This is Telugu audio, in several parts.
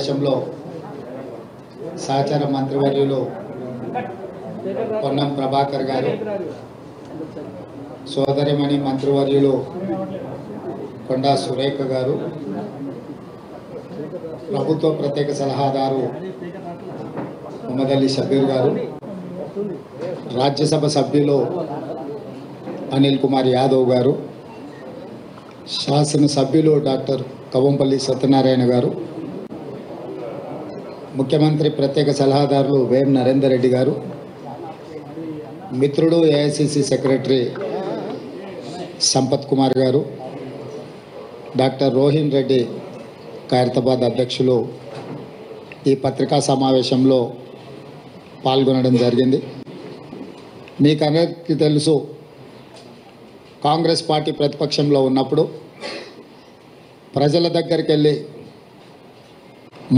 దేశంలో సహచర మంత్రివర్యులు పొన్నం ప్రభాకర్ గారు, సోదరిమణి మంత్రివర్యులు కొండా సురేఖ గారు, ప్రభుత్వ ప్రత్యేక సలహాదారు మొహమ్మద్ అలీ షబీర్ గారు, రాజ్యసభ సభ్యులు అనిల్ కుమార్ యాదవ్ గారు, శాసనసభ్యులు డాక్టర్ కవంపల్లి సత్యనారాయణ గారు, ముఖ్యమంత్రి ప్రత్యేక సలహాదారులు వేం నరేందర్ రెడ్డి గారు, మిత్రుడు ఏఐసిసి సెక్రటరీ సంపత్ కుమార్ గారు, డాక్టర్ రోహిన్ రెడ్డి ఖైరతాబాద్ అధ్యక్షులు ఈ పత్రికా సమావేశంలో పాల్గొనడం జరిగింది. మీకు అందరికీ తెలుసు, కాంగ్రెస్ పార్టీ ప్రతిపక్షంలో ఉన్నప్పుడు ప్రజల దగ్గరికి వెళ్ళి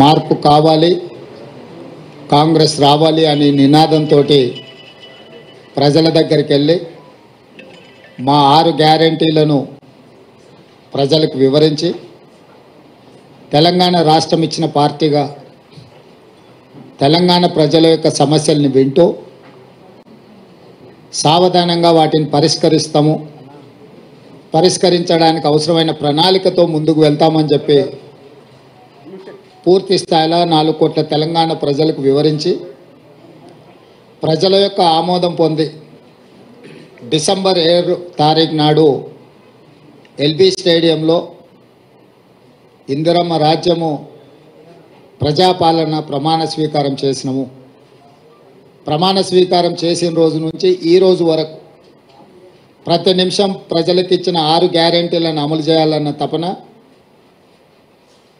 మార్పు కావాలి, కాంగ్రెస్ రావాలి అనే నినాదంతో ప్రజల దగ్గరికి వెళ్ళి మా 6 గ్యారెంటీలను ప్రజలకు వివరించి తెలంగాణ రాష్ట్రం ఇచ్చిన పార్టీగా తెలంగాణ ప్రజల యొక్క సమస్యల్ని వింటూ సావధానంగా వాటిని పరిష్కరించడానికి అవసరమైన ప్రణాళికతో ముందుకు వెళ్తామని చెప్పి పూర్తి స్థాయిలో 4 కోట్ల తెలంగాణ ప్రజలకు వివరించి ప్రజల యొక్క ఆమోదం పొంది డిసెంబర్ 7 తారీఖు నాడు ఎల్బీ స్టేడియంలో ఇందిరమ్మ రాజ్యము ప్రజాపాలన ప్రమాణ స్వీకారం చేసినాము. ప్రమాణ స్వీకారం చేసిన రోజు నుంచి ఈ రోజు వరకు ప్రతి నిమిషం ప్రజలకు ఇచ్చిన 6 గ్యారెంటీలను అమలు చేయాలన్న తపన,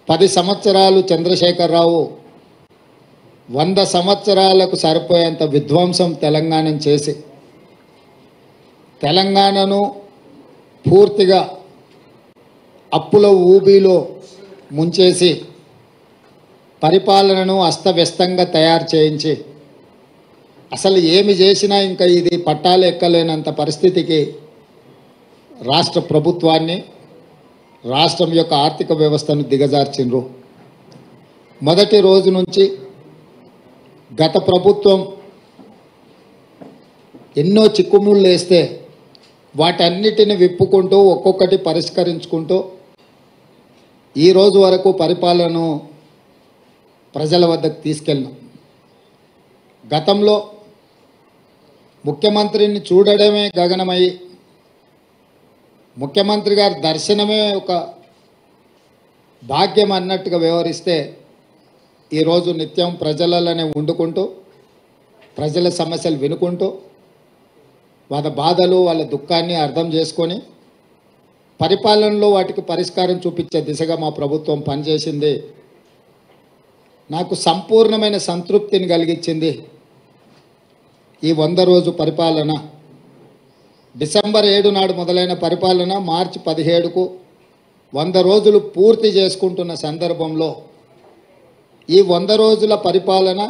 10 సంవత్సరాలు చంద్రశేఖరరావు 100 సంవత్సరాలకు సరిపోయేంత విధ్వంసం తెలంగాణను చేసి తెలంగాణను పూర్తిగా అప్పుల ఊబిలో ముంచేసి పరిపాలనను అస్తవ్యస్తంగా తయారు చేయించి అసలు ఏమి చేసినా ఇంకా ఇది పట్టాలు ఎక్కలేనంత పరిస్థితికి రాష్ట్ర ప్రభుత్వాన్ని, రాష్ట్రం యొక్క ఆర్థిక వ్యవస్థను దిగజార్చిండ్రు. మొదటి రోజు నుంచి గత ప్రభుత్వం ఎన్నో చిక్కుముళ్ళు వేస్తే వాటన్నిటిని విప్పుకుంటూ ఒక్కొక్కటి పరిష్కరించుకుంటూ ఈ రోజు వరకు పరిపాలనను ప్రజల వద్దకు తీసుకెళ్ళినాం. గతంలో ముఖ్యమంత్రిని చూడడమే గగనమై, ముఖ్యమంత్రి గారి దర్శనమే ఒక భాగ్యం అన్నట్టుగా వ్యవహరిస్తే ఈరోజు నిత్యం ప్రజలలోనే వండుకుంటూ ప్రజల సమస్యలు వినుకుంటూ వాళ్ళ బాధలు వాళ్ళ దుఃఖాన్ని అర్థం చేసుకొని పరిపాలనలో వాటికి పరిష్కారం చూపించే దిశగా మా ప్రభుత్వం పనిచేసింది. నాకు సంపూర్ణమైన సంతృప్తిని కలిగించింది ఈ 100 రోజు పరిపాలన. డిసెంబర్ 7 నాడు మొదలైన పరిపాలన మార్చి 17కు 100 రోజులు పూర్తి చేసుకుంటున్న సందర్భంలో ఈ 100 రోజుల పరిపాలన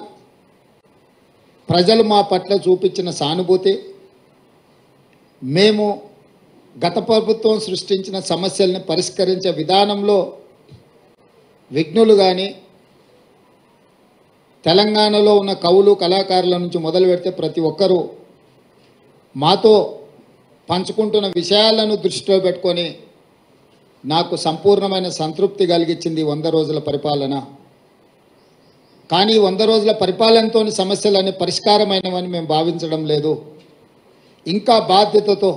ప్రజలు మా పట్ల చూపించిన సానుభూతి, మేము గత ప్రభుత్వం సృష్టించిన సమస్యల్ని పరిష్కరించే విధానంలో విఘ్నులు కానీ, తెలంగాణలో ఉన్న కవులు కళాకారుల నుంచి మొదలు పెడితే ప్రతి ఒక్కరూ మాతో పంచుకుంటున్న విషయాలను దృష్టిలో పెట్టుకొని నాకు సంపూర్ణమైన సంతృప్తి కలిగించింది 100 రోజుల పరిపాలన. కానీ 100 రోజుల పరిపాలనతో సమస్యలన్నీ పరిష్కారమైనవని మేము భావించడం లేదు. ఇంకా బాధ్యతతో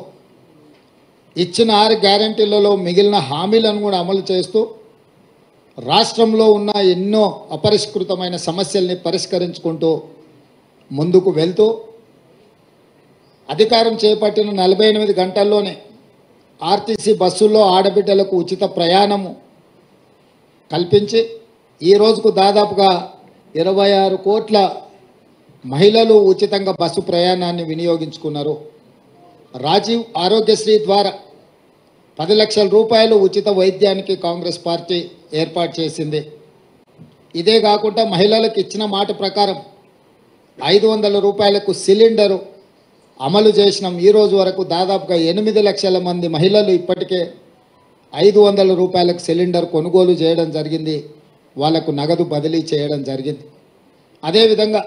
ఇచ్చిన 6 గ్యారెంటీలలో మిగిలిన హామీలను కూడా అమలు చేస్తూ రాష్ట్రంలో ఉన్న ఎన్నో అపరిష్కృతమైన సమస్యల్ని పరిష్కరించుకుంటూ ముందుకు వెళ్తూ అధికారం చేపట్టిన 48 గంటల్లోనే ఆర్టీసీ బస్సుల్లో ఆడబిడ్డలకు ఉచిత ప్రయాణము కల్పించి ఈ రోజుకు దాదాపుగా 26 కోట్ల మహిళలు ఉచితంగా బస్సు ప్రయాణాన్ని వినియోగించుకున్నారు. రాజీవ్ ఆరోగ్యశ్రీ ద్వారా 10 లక్షల రూపాయలు ఉచిత వైద్యానికి కాంగ్రెస్ పార్టీ ఏర్పాటు చేసింది. ఇదే కాకుండా మహిళలకు ఇచ్చిన మాట ప్రకారం 500 రూపాయలకు సిలిండరు అమలు చేసినాం. ఈ రోజు వరకు దాదాపుగా 8 లక్షల మంది మహిళలు ఇప్పటికే 500 రూపాయలకు సిలిండర్ కొనుగోలు చేయడం జరిగింది. వాళ్లకు నగదు బదిలీ చేయడం జరిగింది. అదేవిధంగా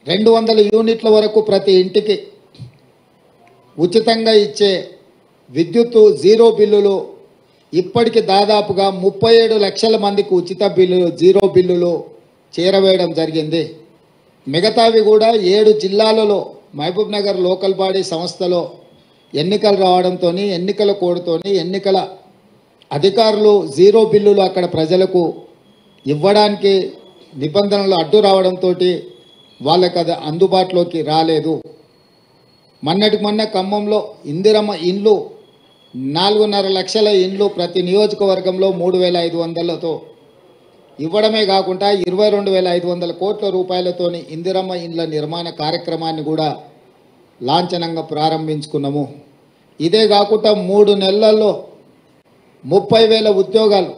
200 యూనిట్ల వరకు ప్రతి ఇంటికి ఉచితంగా ఇచ్చే విద్యుత్తు జీరో బిల్లులు ఇప్పటికి దాదాపుగా 37 లక్షల మందికి ఉచిత బిల్లులు జీరో బిల్లులు చేరవేయడం జరిగింది. మిగతావి కూడా 7 జిల్లాలలో మహబూబ్ నగర్ లోకల్ బాడీ సంస్థలో ఎన్నికలు రావడంతో ఎన్నికల కోడ్తోని ఎన్నికల అధికారులు జీరో బిల్లులు అక్కడ ప్రజలకు ఇవ్వడానికి నిబంధనలు అడ్డు రావడంతో వాళ్ళకి అది అందుబాటులోకి రాలేదు. మొన్నటికి మొన్న ఖమ్మంలో ఇందిరమ్మ ఇండ్లు 4.5 లక్షల ఇండ్లు ప్రతి నియోజకవర్గంలో 3,500లతో ఇవ్వడమే కాకుండా 22,500 కోట్ల రూపాయలతోని ఇందిరమ్మ ఇండ్ల నిర్మాణ కార్యక్రమాన్ని కూడా లాంఛనంగా ప్రారంభించుకున్నాము. ఇదే కాకుండా 3 నెలల్లో 30,000 ఉద్యోగాలు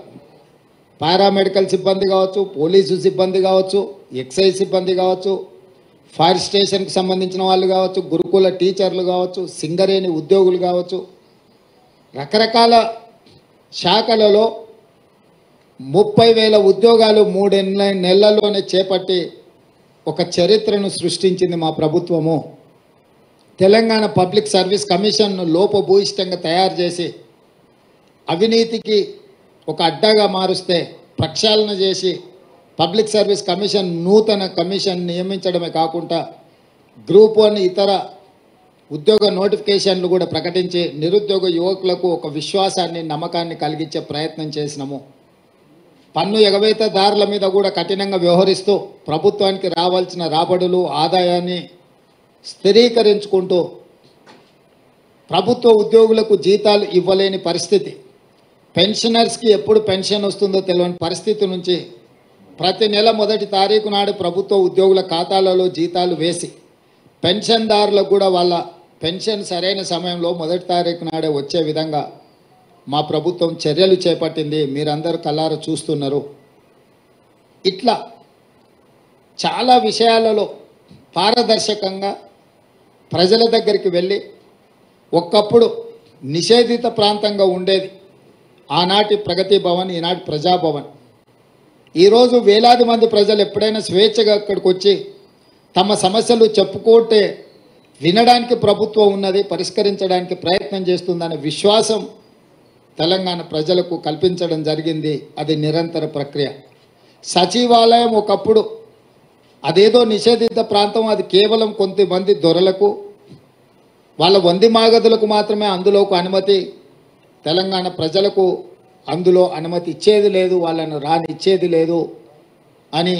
పారామెడికల్ సిబ్బంది కావచ్చు, పోలీసు సిబ్బంది కావచ్చు, ఎక్సైజ్ సిబ్బంది కావచ్చు, ఫైర్ స్టేషన్కి సంబంధించిన వాళ్ళు కావచ్చు, గురుకుల టీచర్లు కావచ్చు, సింగరేణి ఉద్యోగులు కావచ్చు, రకరకాల శాఖలలో 30,000 ఉద్యోగాలు 3 నెలల్లోనే చేపట్టి ఒక చరిత్రను సృష్టించింది మా ప్రభుత్వము. తెలంగాణ పబ్లిక్ సర్వీస్ కమిషన్ను లోపభూయిష్టంగా తయారు చేసి అవినీతికి ఒక అడ్డాగా మారుస్తే ప్రక్షాళన చేసి పబ్లిక్ సర్వీస్ కమిషన్ నూతన కమిషన్ నియమించడమే కాకుండా గ్రూప్ 1 ఇతర ఉద్యోగ నోటిఫికేషన్లు కూడా ప్రకటించి నిరుద్యోగ యువకులకు ఒక విశ్వాసాన్ని నమ్మకాన్ని కలిగించే ప్రయత్నం చేసినాము. పన్ను ఎగవేతదారుల మీద కూడా కఠినంగా వ్యవహరిస్తూ ప్రభుత్వానికి రావాల్సిన రాబడులు ఆదాయాన్ని స్థిరీకరించుకుంటూ ప్రభుత్వ ఉద్యోగులకు జీతాలు ఇవ్వలేని పరిస్థితి, పెన్షనర్స్కి ఎప్పుడు పెన్షన్ వస్తుందో తెలియని పరిస్థితి నుంచి ప్రతి నెల 1వ తారీఖు నాడు ప్రభుత్వ ఉద్యోగుల ఖాతాలలో జీతాలు వేసి పెన్షన్దారులకు కూడా వాళ్ళ పెన్షన్ సరైన సమయంలో 1వ తారీఖు నాడే వచ్చే విధంగా మా ప్రభుత్వం చర్యలు చేపట్టింది. మీరందరూ కళ్ళారా చూస్తున్నారు. ఇట్లా చాలా విషయాలలో పారదర్శకంగా ప్రజల దగ్గరికి వెళ్ళి ఒకప్పుడు నిషేధిత ప్రాంతంగా ఉండేది ఆనాటి ప్రగతి భవన్, ఈనాటి ప్రజాభవన్. ఈరోజు వేలాది మంది ప్రజలు ఎప్పుడైనా స్వేచ్ఛగా అక్కడికి వచ్చి తమ సమస్యలు చెప్పుకుంటే వినడానికి ప్రభుత్వం ఉన్నది, పరిష్కరించడానికి ప్రయత్నం చేస్తుందనే విశ్వాసం తెలంగాణ ప్రజలకు కల్పించడం జరిగింది. అది నిరంతర ప్రక్రియ. సచివాలయం ఒకప్పుడు అదేదో నిషేధిత ప్రాంతం, అది కేవలం కొంతమంది దొరలకు వాళ్ళ వంది మాగదులకు మాత్రమే అందులోకి అనుమతి, తెలంగాణ ప్రజలకు అందులో అనుమతి ఇచ్చేది లేదు, వాళ్ళను రానిచ్చేది లేదు అని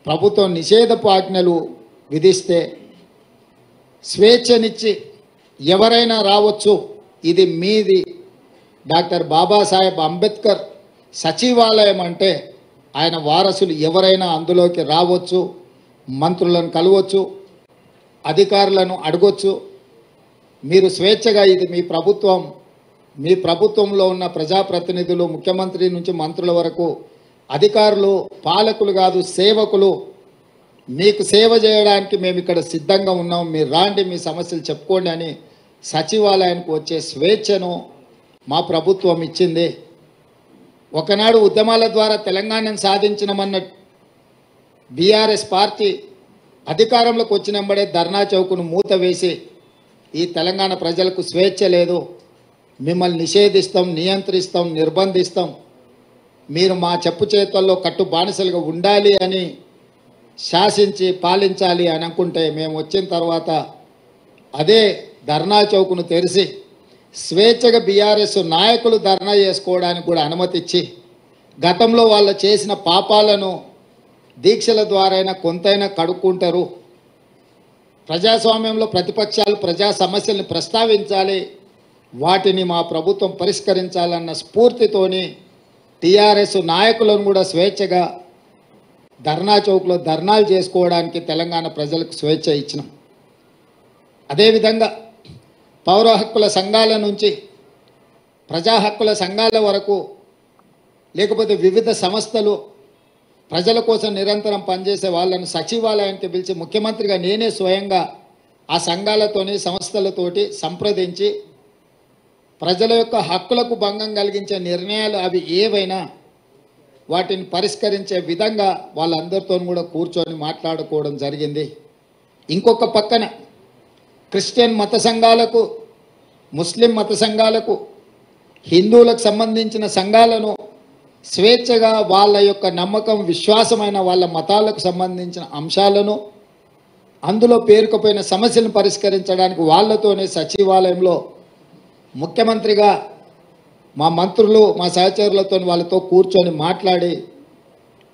ప్రభుత్వం నిషేధపు ఆజ్ఞలు విధిస్తే స్వేచ్ఛనిచ్చి ఎవరైనా రావచ్చు, ఇది మీది, డాక్టర్ బాబాసాహెబ్ అంబేద్కర్ సచివాలయం అంటే ఆయన వారసులు ఎవరైనా అందులోకి రావచ్చు, మంత్రులను కలవచ్చు, అధికారులను అడగొచ్చు, మీరు స్వేచ్ఛగా, ఇది మీ ప్రభుత్వం, మీ ప్రభుత్వంలో ఉన్న ప్రజాప్రతినిధులు ముఖ్యమంత్రి నుంచి మంత్రుల వరకు అధికారులు పాలకులు కాదు, సేవకులు, మీకు సేవ చేయడానికి మేము ఇక్కడ సిద్ధంగా ఉన్నాం, మీరు రాండి, మీ సమస్యలు చెప్పుకోండి అని సచివాలయానికి వచ్చే స్వేచ్ఛను మా ప్రభుత్వం ఇచ్చింది. ఒకనాడు ఉద్యమాల ద్వారా తెలంగాణను సాధించినమన్న బీఆర్ఎస్ పార్టీ అధికారంలోకి వచ్చినంబడే ధర్నా చౌకును మూత వేసి ఈ తెలంగాణ ప్రజలకు స్వేచ్ఛ లేదు, మిమ్మల్ని నిషేధిస్తాం, నియంత్రిస్తాం, నిర్బంధిస్తాం, మీరు మా చెప్పు చేతుల్లో కట్టు బానిసలుగా ఉండాలి అని శాసించి పాలించాలి అని అనుకుంటే మేము వచ్చిన తర్వాత అదే ధర్నా చౌకును తెరిచి స్వేచ్ఛగా బీఆర్ఎస్ నాయకులు ధర్నా చేసుకోవడానికి కూడా అనుమతి ఇచ్చి గతంలో వాళ్ళు చేసిన పాపాలను దీక్షల ద్వారా కొంతైనా కడుక్కుంటారు, ప్రజాస్వామ్యంలో ప్రతిపక్షాలు ప్రజా సమస్యల్ని ప్రస్తావించాలి, వాటిని మా ప్రభుత్వం పరిష్కరించాలన్న స్ఫూర్తితోని టీఆర్ఎస్ నాయకులను కూడా స్వేచ్ఛగా ధర్నా చౌక్లో ధర్నాలు చేసుకోవడానికి తెలంగాణ ప్రజలకు స్వేచ్ఛ ఇచ్చినాం. అదేవిధంగా పౌర హక్కుల సంఘాల నుంచి ప్రజా హక్కుల సంఘాల వరకు, లేకపోతే వివిధ సంస్థలు ప్రజల కోసం నిరంతరం పనిచేసే వాళ్ళను సచివాలయానికి పిలిచి ముఖ్యమంత్రిగా నేనే స్వయంగా ఆ సంఘాలతోని సంస్థలతోటి సంప్రదించి ప్రజల యొక్క హక్కులకు భంగం కలిగించే నిర్ణయాలు అవి ఏవైనా వాటిని పరిష్కరించే విధంగా వాళ్ళందరితో కూడా కూర్చొని మాట్లాడుకోవడం జరిగింది. ఇంకొక పక్కన క్రిస్టియన్ మత సంఘాలకు, ముస్లిం మత సంఘాలకు, హిందువులకు సంబంధించిన సంఘాలను స్వేచ్ఛగా వాళ్ళ యొక్క నమ్మకం, విశ్వాసమైన వాళ్ళ మతాలకు సంబంధించిన అంశాలను, అందులో పేరుకుపోయిన సమస్యలను పరిష్కరించడానికి వాళ్ళతోనే సచివాలయంలో ముఖ్యమంత్రిగా మా మంత్రులు, మా సహచరులతో వాళ్ళతో కూర్చొని మాట్లాడి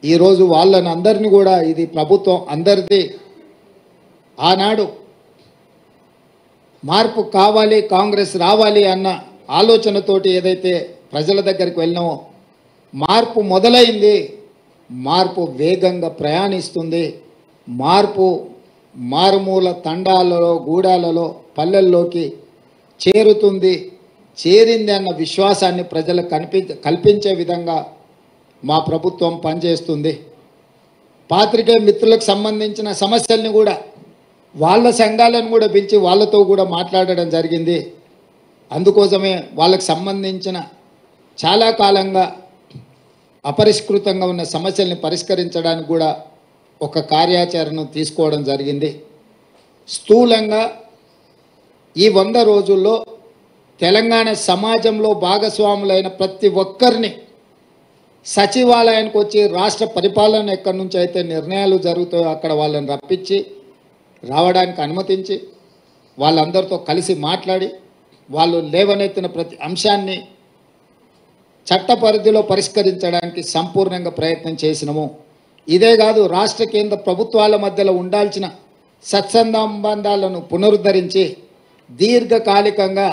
ఈరోజు వాళ్ళని అందరినీ కూడా, ఇది ప్రభుత్వం అందరిది, ఆనాడు మార్పు కావాలి, కాంగ్రెస్ రావాలి అన్న ఆలోచనతోటి ఏదైతే ప్రజల దగ్గరికి వెళ్ళినామో మార్పు మొదలైంది. మార్పు వేగంగా ప్రయాణిస్తుంది. మార్పు మారుమూల తండాలలో, గూడాలలో, పల్లెల్లోకి చేరుతుంది. చేరింది అన్న విశ్వాసాన్ని ప్రజలకు కల్పించే విధంగా మా ప్రభుత్వం పనిచేస్తుంది. పాత్రికేయ మిత్రులకు సంబంధించిన సమస్యల్ని కూడా వాళ్ళ సంఘాలను కూడా పిలిచి వాళ్ళతో కూడా మాట్లాడడం జరిగింది. అందుకోసమే వాళ్ళకు సంబంధించిన చాలా కాలంగా అపరిష్కృతంగా ఉన్న సమస్యల్ని పరిష్కరించడానికి కూడా ఒక కార్యాచరణను తీసుకోవడం జరిగింది. స్థూలంగా ఈ 100 రోజుల్లో తెలంగాణ సమాజంలో భాగస్వాములైన ప్రతి ఒక్కరిని సచివాలయానికి వచ్చి రాష్ట్ర పరిపాలన ఎక్కడి నుంచి అయితే నిర్ణయాలు జరుగుతాయో అక్కడ వాళ్ళని రప్పించి రావడానికి అనుమతించి వాళ్ళందరితో కలిసి మాట్లాడి వాళ్ళు లేవనెత్తిన ప్రతి అంశాన్ని చట్ట పరిధిలో పరిష్కరించడానికి సంపూర్ణంగా ప్రయత్నం చేసినాము. ఇదే కాదు, రాష్ట్ర కేంద్ర ప్రభుత్వాల మధ్యలో ఉండాల్సిన సత్సంబంధాలను పునరుద్ధరించి దీర్ఘకాలికంగా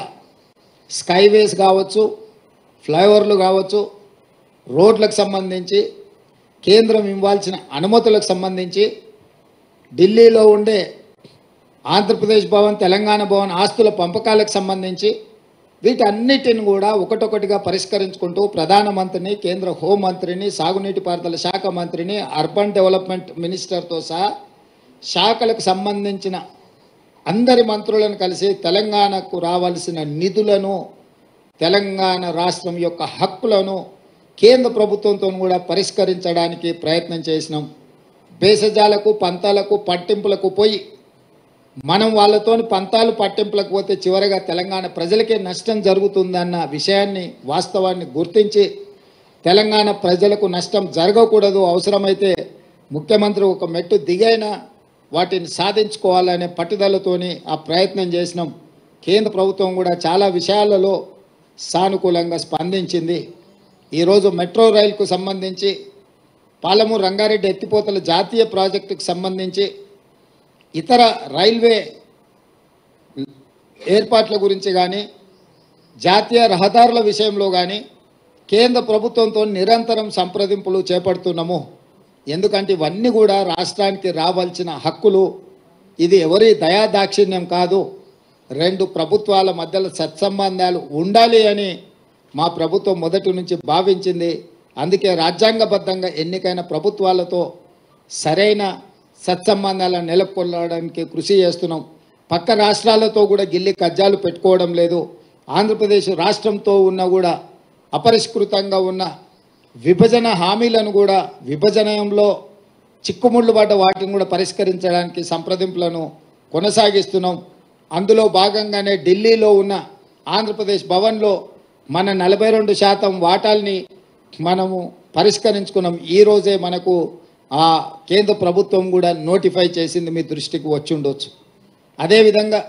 స్కైవేస్ కావచ్చు, ఫ్లైఓవర్లు కావచ్చు, రోడ్లకు సంబంధించి కేంద్రం ఇవ్వాల్సిన అనుమతులకు సంబంధించి ఢిల్లీలో ఉండే ఆంధ్రప్రదేశ్ భవన్, తెలంగాణ భవన్ ఆస్తుల పంపకాలకు సంబంధించి వీటన్నిటిని కూడా ఒకటొకటిగా పరిష్కరించుకుంటూ ప్రధానమంత్రిని, కేంద్ర హోంమంత్రిని, సాగునీటి పారుదల శాఖ మంత్రిని, అర్బన్ డెవలప్మెంట్ మినిస్టర్తో సహా శాఖలకు సంబంధించిన అందరి మంత్రులను కలిసి తెలంగాణకు రావాల్సిన నిధులను, తెలంగాణ రాష్ట్రం యొక్క హక్కులను కేంద్ర ప్రభుత్వంతో కూడా పరిష్కరించడానికి ప్రయత్నం చేసినాం. భేషజాలకు, పంతాలకు, పట్టింపులకు పోయి మనం వాళ్ళతోని పంతాలు పట్టింపులకు పోతే చివరిగా తెలంగాణ ప్రజలకే నష్టం జరుగుతుందన్న విషయాన్ని, వాస్తవాన్ని గుర్తించి తెలంగాణ ప్రజలకు నష్టం జరగకూడదు, అవసరమైతే ముఖ్యమంత్రి ఒక మెట్టు దిగైనా వాటిని సాధించుకోవాలనే పట్టుదలతోని ఆ ప్రయత్నం చేసినాం. కేంద్ర ప్రభుత్వం కూడా చాలా విషయాలలో సానుకూలంగా స్పందించింది. ఈరోజు మెట్రో రైలుకు సంబంధించి, పాలమూరు రంగారెడ్డి ఎత్తిపోతల జాతీయ ప్రాజెక్టుకు సంబంధించి, ఇతర రైల్వే ఏర్పాట్ల గురించి కానీ, జాతీయ రహదారుల విషయంలో కానీ కేంద్ర ప్రభుత్వంతో నిరంతరం సంప్రదింపులు చేపడుతున్నాము. ఎందుకంటే ఇవన్నీ కూడా రాష్ట్రానికి రావాల్సిన హక్కులు. ఇది ఎవరి దయాదాక్షిణ్యం కాదు. 2 ప్రభుత్వాల మధ్యలో సత్సంబంధాలు ఉండాలి అని మా ప్రభుత్వం మొదటి నుంచి భావించింది. అందుకే రాజ్యాంగబద్ధంగా ఎన్నికైన ప్రభుత్వాలతో సరైన సత్సంబంధాలను నెలకొల్పడానికి కృషి చేస్తున్నాం. పక్క రాష్ట్రాలతో కూడా గిల్లి కజ్జాలు పెట్టుకోవడం లేదు. ఆంధ్రప్రదేశ్ రాష్ట్రంతో ఉన్న కూడా అపరిష్కృతంగా ఉన్న విభజన హామీలను కూడా, విభజనలో చిక్కుముళ్ళు పడ్డ వాటిని కూడా పరిష్కరించడానికి సంప్రదింపులను కొనసాగిస్తున్నాం. అందులో భాగంగానే ఢిల్లీలో ఉన్న ఆంధ్రప్రదేశ్ భవన్లో మన 42% వాటాల్ని మనము పరిష్కరించుకున్నాం. ఈరోజే మనకు ఆ కేంద్ర ప్రభుత్వం కూడా నోటిఫై చేసింది, మీ దృష్టికి వచ్చి ఉండొచ్చు. అదేవిధంగా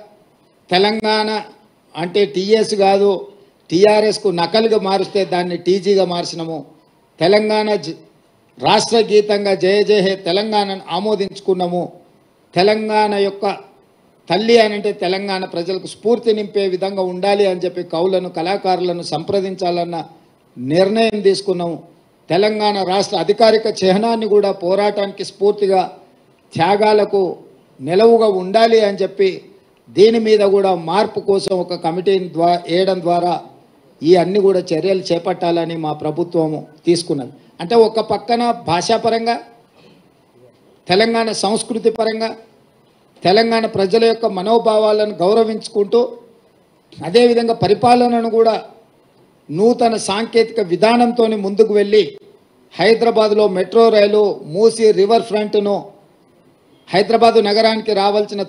తెలంగాణ అంటే టీఎస్ కాదు, టీఆర్ఎస్కు నకలుగా మారుస్తే దాన్ని టీజీగా మార్చినాము. తెలంగాణ రాష్ట్ర గీతంగా జయ జయ హే తెలంగాణను ఆమోదించుకున్నాము. తెలంగాణ యొక్క తల్లి అని అంటే తెలంగాణ ప్రజలకు స్ఫూర్తి నింపే విధంగా ఉండాలి అని చెప్పి కవులను, కళాకారులను సంప్రదించాలన్న నిర్ణయం తీసుకున్నాము. తెలంగాణ రాష్ట్ర అధికారిక చిహ్నాన్ని కూడా పోరాటానికి స్ఫూర్తిగా, త్యాగాలకు నిలవుగా ఉండాలి అని చెప్పి దీని మీద కూడా మార్పు కోసం ఒక కమిటీని వేయడం ద్వారా ఈ అన్ని కూడా చర్యలు చేపట్టాలని మా ప్రభుత్వం తీసుకున్నది. అంటే ఒక పక్కన భాషాపరంగా, తెలంగాణ సంస్కృతి పరంగా, తెలంగాణ ప్రజల యొక్క మనోభావాలను గౌరవించుకుంటూ, అదేవిధంగా పరిపాలనను కూడా నూతన సాంకేతిక విధానంతో ముందుకు వెళ్ళి హైదరాబాద్లో మెట్రో రైలు మూసి రివర్ ఫ్రంట్ను హైదరాబాదు నగరానికి రావాల్సిన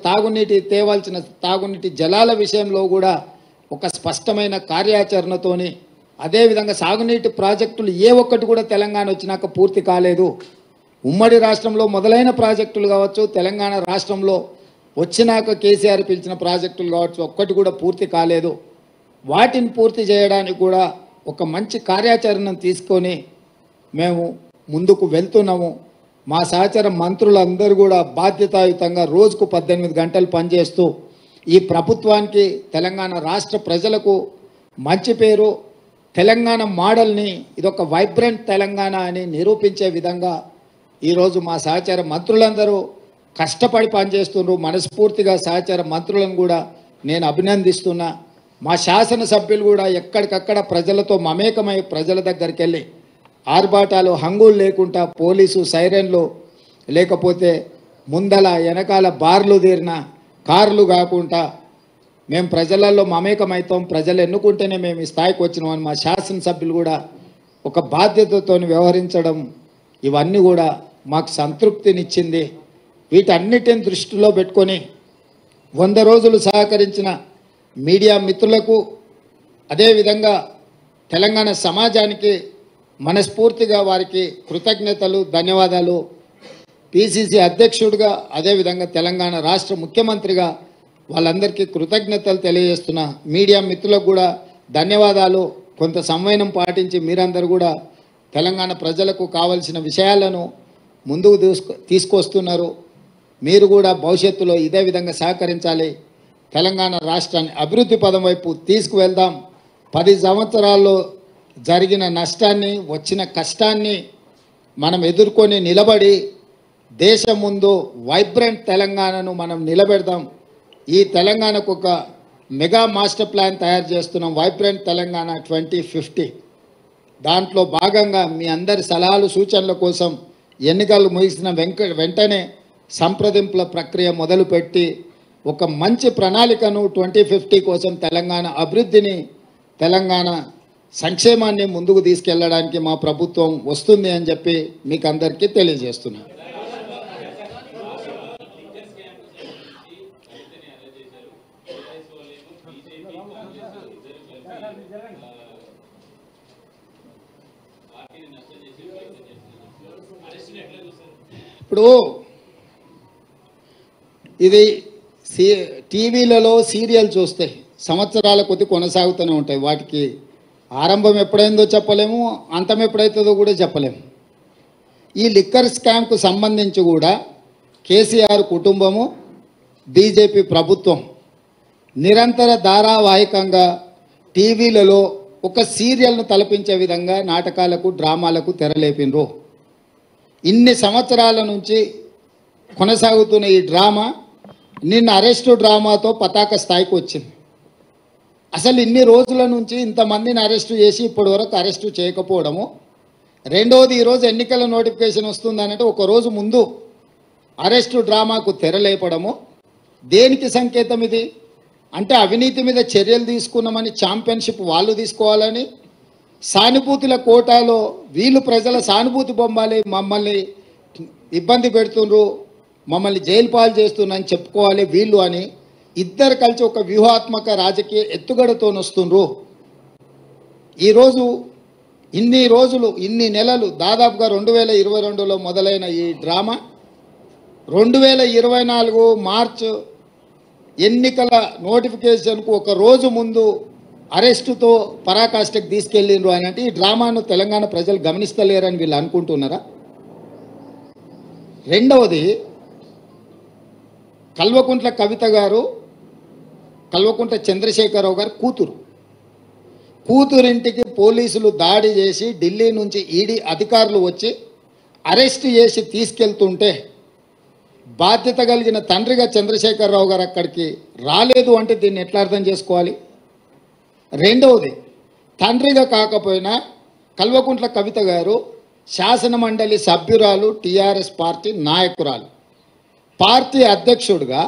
తేవాల్సిన తాగునీటి జలాల విషయంలో కూడా ఒక స్పష్టమైన కార్యాచరణతోని, అదేవిధంగా సాగునీటి ప్రాజెక్టులు ఏ ఒక్కటి కూడా తెలంగాణ వచ్చినాక పూర్తి కాలేదు. ఉమ్మడి రాష్ట్రంలో మొదలైన ప్రాజెక్టులు కావచ్చు, తెలంగాణ రాష్ట్రంలో వచ్చినాక కేసీఆర్ పిలిచిన ప్రాజెక్టులు కావచ్చు, ఒక్కటి కూడా పూర్తి కాలేదు. వాటిని పూర్తి చేయడానికి కూడా ఒక మంచి కార్యాచరణను తీసుకొని మేము ముందుకు వెళ్తున్నాము. మా సహచర మంత్రులందరూ కూడా బాధ్యతాయుతంగా రోజుకు 18 గంటలు పనిచేస్తూ ఈ ప్రభుత్వానికి, తెలంగాణ రాష్ట్ర ప్రజలకు మంచి పేరు, తెలంగాణ మోడల్ని ఇదొక వైబ్రెంట్ తెలంగాణ అని నిరూపించే విధంగా ఈరోజు మా సహచర మంత్రులందరూ కష్టపడి పనిచేస్తున్నారు. మనస్ఫూర్తిగా సహచర మంత్రులను కూడా నేను అభినందిస్తున్నా. మా శాసనసభ్యులు కూడా ఎక్కడికక్కడ ప్రజలతో మమేకమై ప్రజల దగ్గరికి వెళ్ళి ఆర్భాటాలు హంగులు లేకుండా, పోలీసు సైరన్లు లేకపోతే ముందల వెనకాల బార్లు తీరిన కార్లు కాకుండా మేము ప్రజలలో మమేకమవుతాం, ప్రజలు ఎన్నుకుంటేనే మేము ఈ స్థాయికి వచ్చినామని మా శాసనసభ్యులు కూడా ఒక బాధ్యతతో వ్యవహరించడం, ఇవన్నీ కూడా మాకు సంతృప్తినిచ్చింది. వీటన్నిటిని దృష్టిలో పెట్టుకొని 100 రోజులు సహకరించిన మీడియా మిత్రులకు, అదేవిధంగా తెలంగాణ సమాజానికి మనస్ఫూర్తిగా వారికి కృతజ్ఞతలు, ధన్యవాదాలు. పిసిసి అధ్యక్షుడిగా, అదేవిధంగా తెలంగాణ రాష్ట్ర ముఖ్యమంత్రిగా వాళ్ళందరికీ కృతజ్ఞతలు తెలియజేస్తున్నా. మీడియా మిత్రులకు కూడా ధన్యవాదాలు. కొంత సంవయనం పాటించి మీరందరూ కూడా తెలంగాణ ప్రజలకు కావలసిన విషయాలను ముందుకు తీసుకొస్తున్నారు. మీరు కూడా భవిష్యత్తులో ఇదే విధంగా సహకరించాలి. తెలంగాణ రాష్ట్రాన్ని అభివృద్ధి పదం వైపు తీసుకువెళ్దాం. 10 సంవత్సరాల్లో జరిగిన నష్టాన్ని, వచ్చిన కష్టాన్ని మనం ఎదుర్కొని నిలబడి దేశం ముందు వైబ్రెంట్ తెలంగాణను మనం నిలబెడదాం. ఈ తెలంగాణకు ఒక మెగా మాస్టర్ ప్లాన్ తయారు చేస్తున్నాం, వైబ్రెంట్ తెలంగాణ 2050. దాంట్లో భాగంగా మీ అందరి సలహాలు సూచనల కోసం ఎన్నికలు ముగిసిన వెంటనే సంప్రదింపుల ప్రక్రియ మొదలుపెట్టి ఒక మంచి ప్రణాళికను 2050 కోసం తెలంగాణ అభివృద్ధిని, తెలంగాణ సంక్షేమాన్ని ముందుకు తీసుకెళ్లడానికి మా ప్రభుత్వం వస్తుంది అని చెప్పి మీకు అందరికీ తెలియజేస్తున్నాను. ఇప్పుడు ఇది టీవీలలో సీరియల్ చూస్తే సంవత్సరాల కొద్ది కొనసాగుతూనే ఉంటాయి. వాటికి ఆరంభం ఎప్పుడైందో చెప్పలేము, అంతం ఎప్పుడైతుందో కూడా చెప్పలేము. ఈ లిక్కర్ స్కామ్కు సంబంధించి కూడా కేసీఆర్ కుటుంబము, బీజేపీ ప్రభుత్వం నిరంతర ధారావాహికంగా టీవీలలో ఒక సీరియల్ను తలపించే విధంగా నాటకాలకు, డ్రామాలకు తెరలేపినరు. ఇన్ని సంవత్సరాల నుంచి కొనసాగుతున్న ఈ డ్రామా నిన్న అరెస్టు డ్రామాతో పతాక స్థాయికి వచ్చింది. అసలు ఇన్ని రోజుల నుంచి ఇంతమందిని అరెస్టు చేసి ఇప్పటి వరకు అరెస్టు చేయకపోవడము, రెండవది ఈరోజు ఎన్నికల నోటిఫికేషన్ వస్తుందనంటే ఒక రోజు ముందు అరెస్టు డ్రామాకు తెరలేపడము దేనికి సంకేతం? ఇది అంటే అవినీతి మీద చర్యలు తీసుకున్నామని ఛాంపియన్షిప్ వాళ్ళు తీసుకోవాలని, సానుభూతుల కోటాలో వీళ్ళు ప్రజల సానుభూతి బొమ్మాలి, మమ్మల్ని ఇబ్బంది పెడుతుండ్రు, మమ్మల్ని జైలు పాలు చేస్తున్నారని చెప్పుకోవాలి వీళ్ళు అని ఇద్దరు కలిసి ఒక వ్యూహాత్మక రాజకీయ ఎత్తుగడతో వస్తుండ్రు. ఈరోజు ఇన్ని రోజులు, ఇన్ని నెలలు, దాదాపుగా 2022లో మొదలైన ఈ డ్రామా 2024 మార్చ్ ఎన్నికల నోటిఫికేషన్కు ఒక రోజు ముందు అరెస్టుతో పరాకాష్ఠకు తీసుకెళ్ళిండ్రు అని అంటే ఈ డ్రామాను తెలంగాణ ప్రజలు గమనిస్తలేరని వీళ్ళు అనుకుంటున్నారా? రెండవది, కల్వకుంట్ల కవిత గారు, కల్వకుంట్ల చంద్రశేఖరరావు గారు కూతురింటికి పోలీసులు దాడి చేసి ఢిల్లీ నుంచి ఈడీ అధికారులు వచ్చి అరెస్ట్ చేసి తీసుకెళ్తుంటే బాధ్యత కలిగిన తండ్రిగా చంద్రశేఖరరావు గారు అక్కడికి రాలేదు అంటే దీన్ని ఎట్లా అర్థం చేసుకోవాలి? రెండవది, తండ్రిగా కాకపోయినా కల్వకుంట్ల కవిత గారు శాసన మండలి సభ్యురాలు, టీఆర్ఎస్ పార్టీ నాయకురాలు, పార్టీ అధ్యక్షుడిగా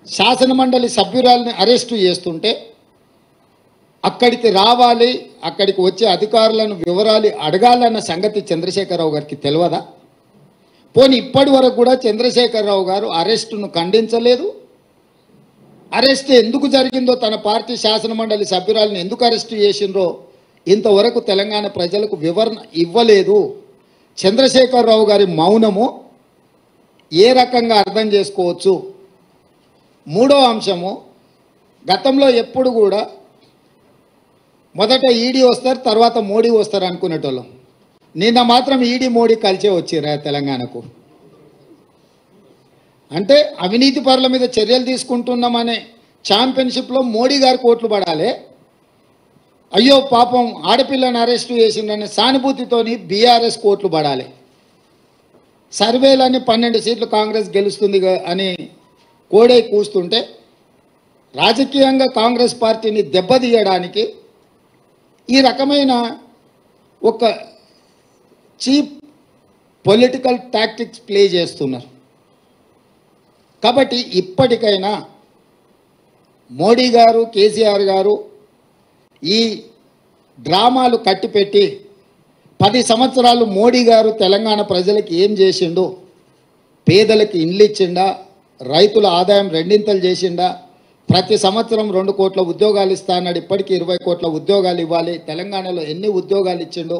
శాసన మండలి సభ్యురాలని అరెస్టు చేస్తుంటే అక్కడికి రావాలి, అక్కడికి వచ్చే అధికారులను వివరాలు అడగాలన్న సంగతి చంద్రశేఖరరావు గారికి తెలియదా? పోనీ ఇప్పటి వరకు కూడా చంద్రశేఖరరావు గారు అరెస్టును ఖండించలేదు. అరెస్ట్ ఎందుకు జరిగిందో, తన పార్టీ శాసనమండలి సభ్యురాలను ఎందుకు అరెస్టు చేసిండ్రో ఇంతవరకు తెలంగాణ ప్రజలకు వివరణ ఇవ్వలేదు. చంద్రశేఖరరావు గారి మౌనము ఏ రకంగా అర్థం చేసుకోవచ్చు? మూడో అంశము, గతంలో ఎప్పుడు కూడా మొదట ఈడీ వస్తారు, తర్వాత మోడీ వస్తారు అనుకునేటోళ్ళం. నిన్న మాత్రం ఈడీ మోడీ కలిసే వచ్చిరా తెలంగాణకు. అంటే అవినీతి పరుల మీద చర్యలు తీసుకుంటున్నామనే ఛాంపియన్షిప్లో మోడీ గారు కోట్లు పడాలి, అయ్యో పాపం ఆడపిల్లను అరెస్టు చేసిండనే సానుభూతితోని బీఆర్ఎస్ కోట్లు పడాలి. సర్వేలని 12 సీట్లు కాంగ్రెస్ గెలుస్తుంది అని కోడే కూస్తుంటే రాజకీయంగా కాంగ్రెస్ పార్టీని దెబ్బతీయడానికి ఈ రకమైన ఒక చీప్ పొలిటికల్ టాక్టిక్స్ ప్లే చేస్తున్నారు. కాబట్టి ఇప్పటికైనా మోడీ గారు, కేసీఆర్ గారు ఈ డ్రామాలు కట్టిపెట్టి 10 సంవత్సరాలు మోడీ గారు తెలంగాణ ప్రజలకు ఏం చేసిండు? పేదలకు ఇండ్లు ఇచ్చిండా? రైతుల ఆదాయం రెండింతలు చేసిండా? ప్రతి సంవత్సరం 2 కోట్ల ఉద్యోగాలు ఇస్తా అన్నాడు, ఇప్పటికీ 20 కోట్ల ఉద్యోగాలు ఇవ్వాలి. తెలంగాణలో ఎన్ని ఉద్యోగాలు ఇచ్చిండో?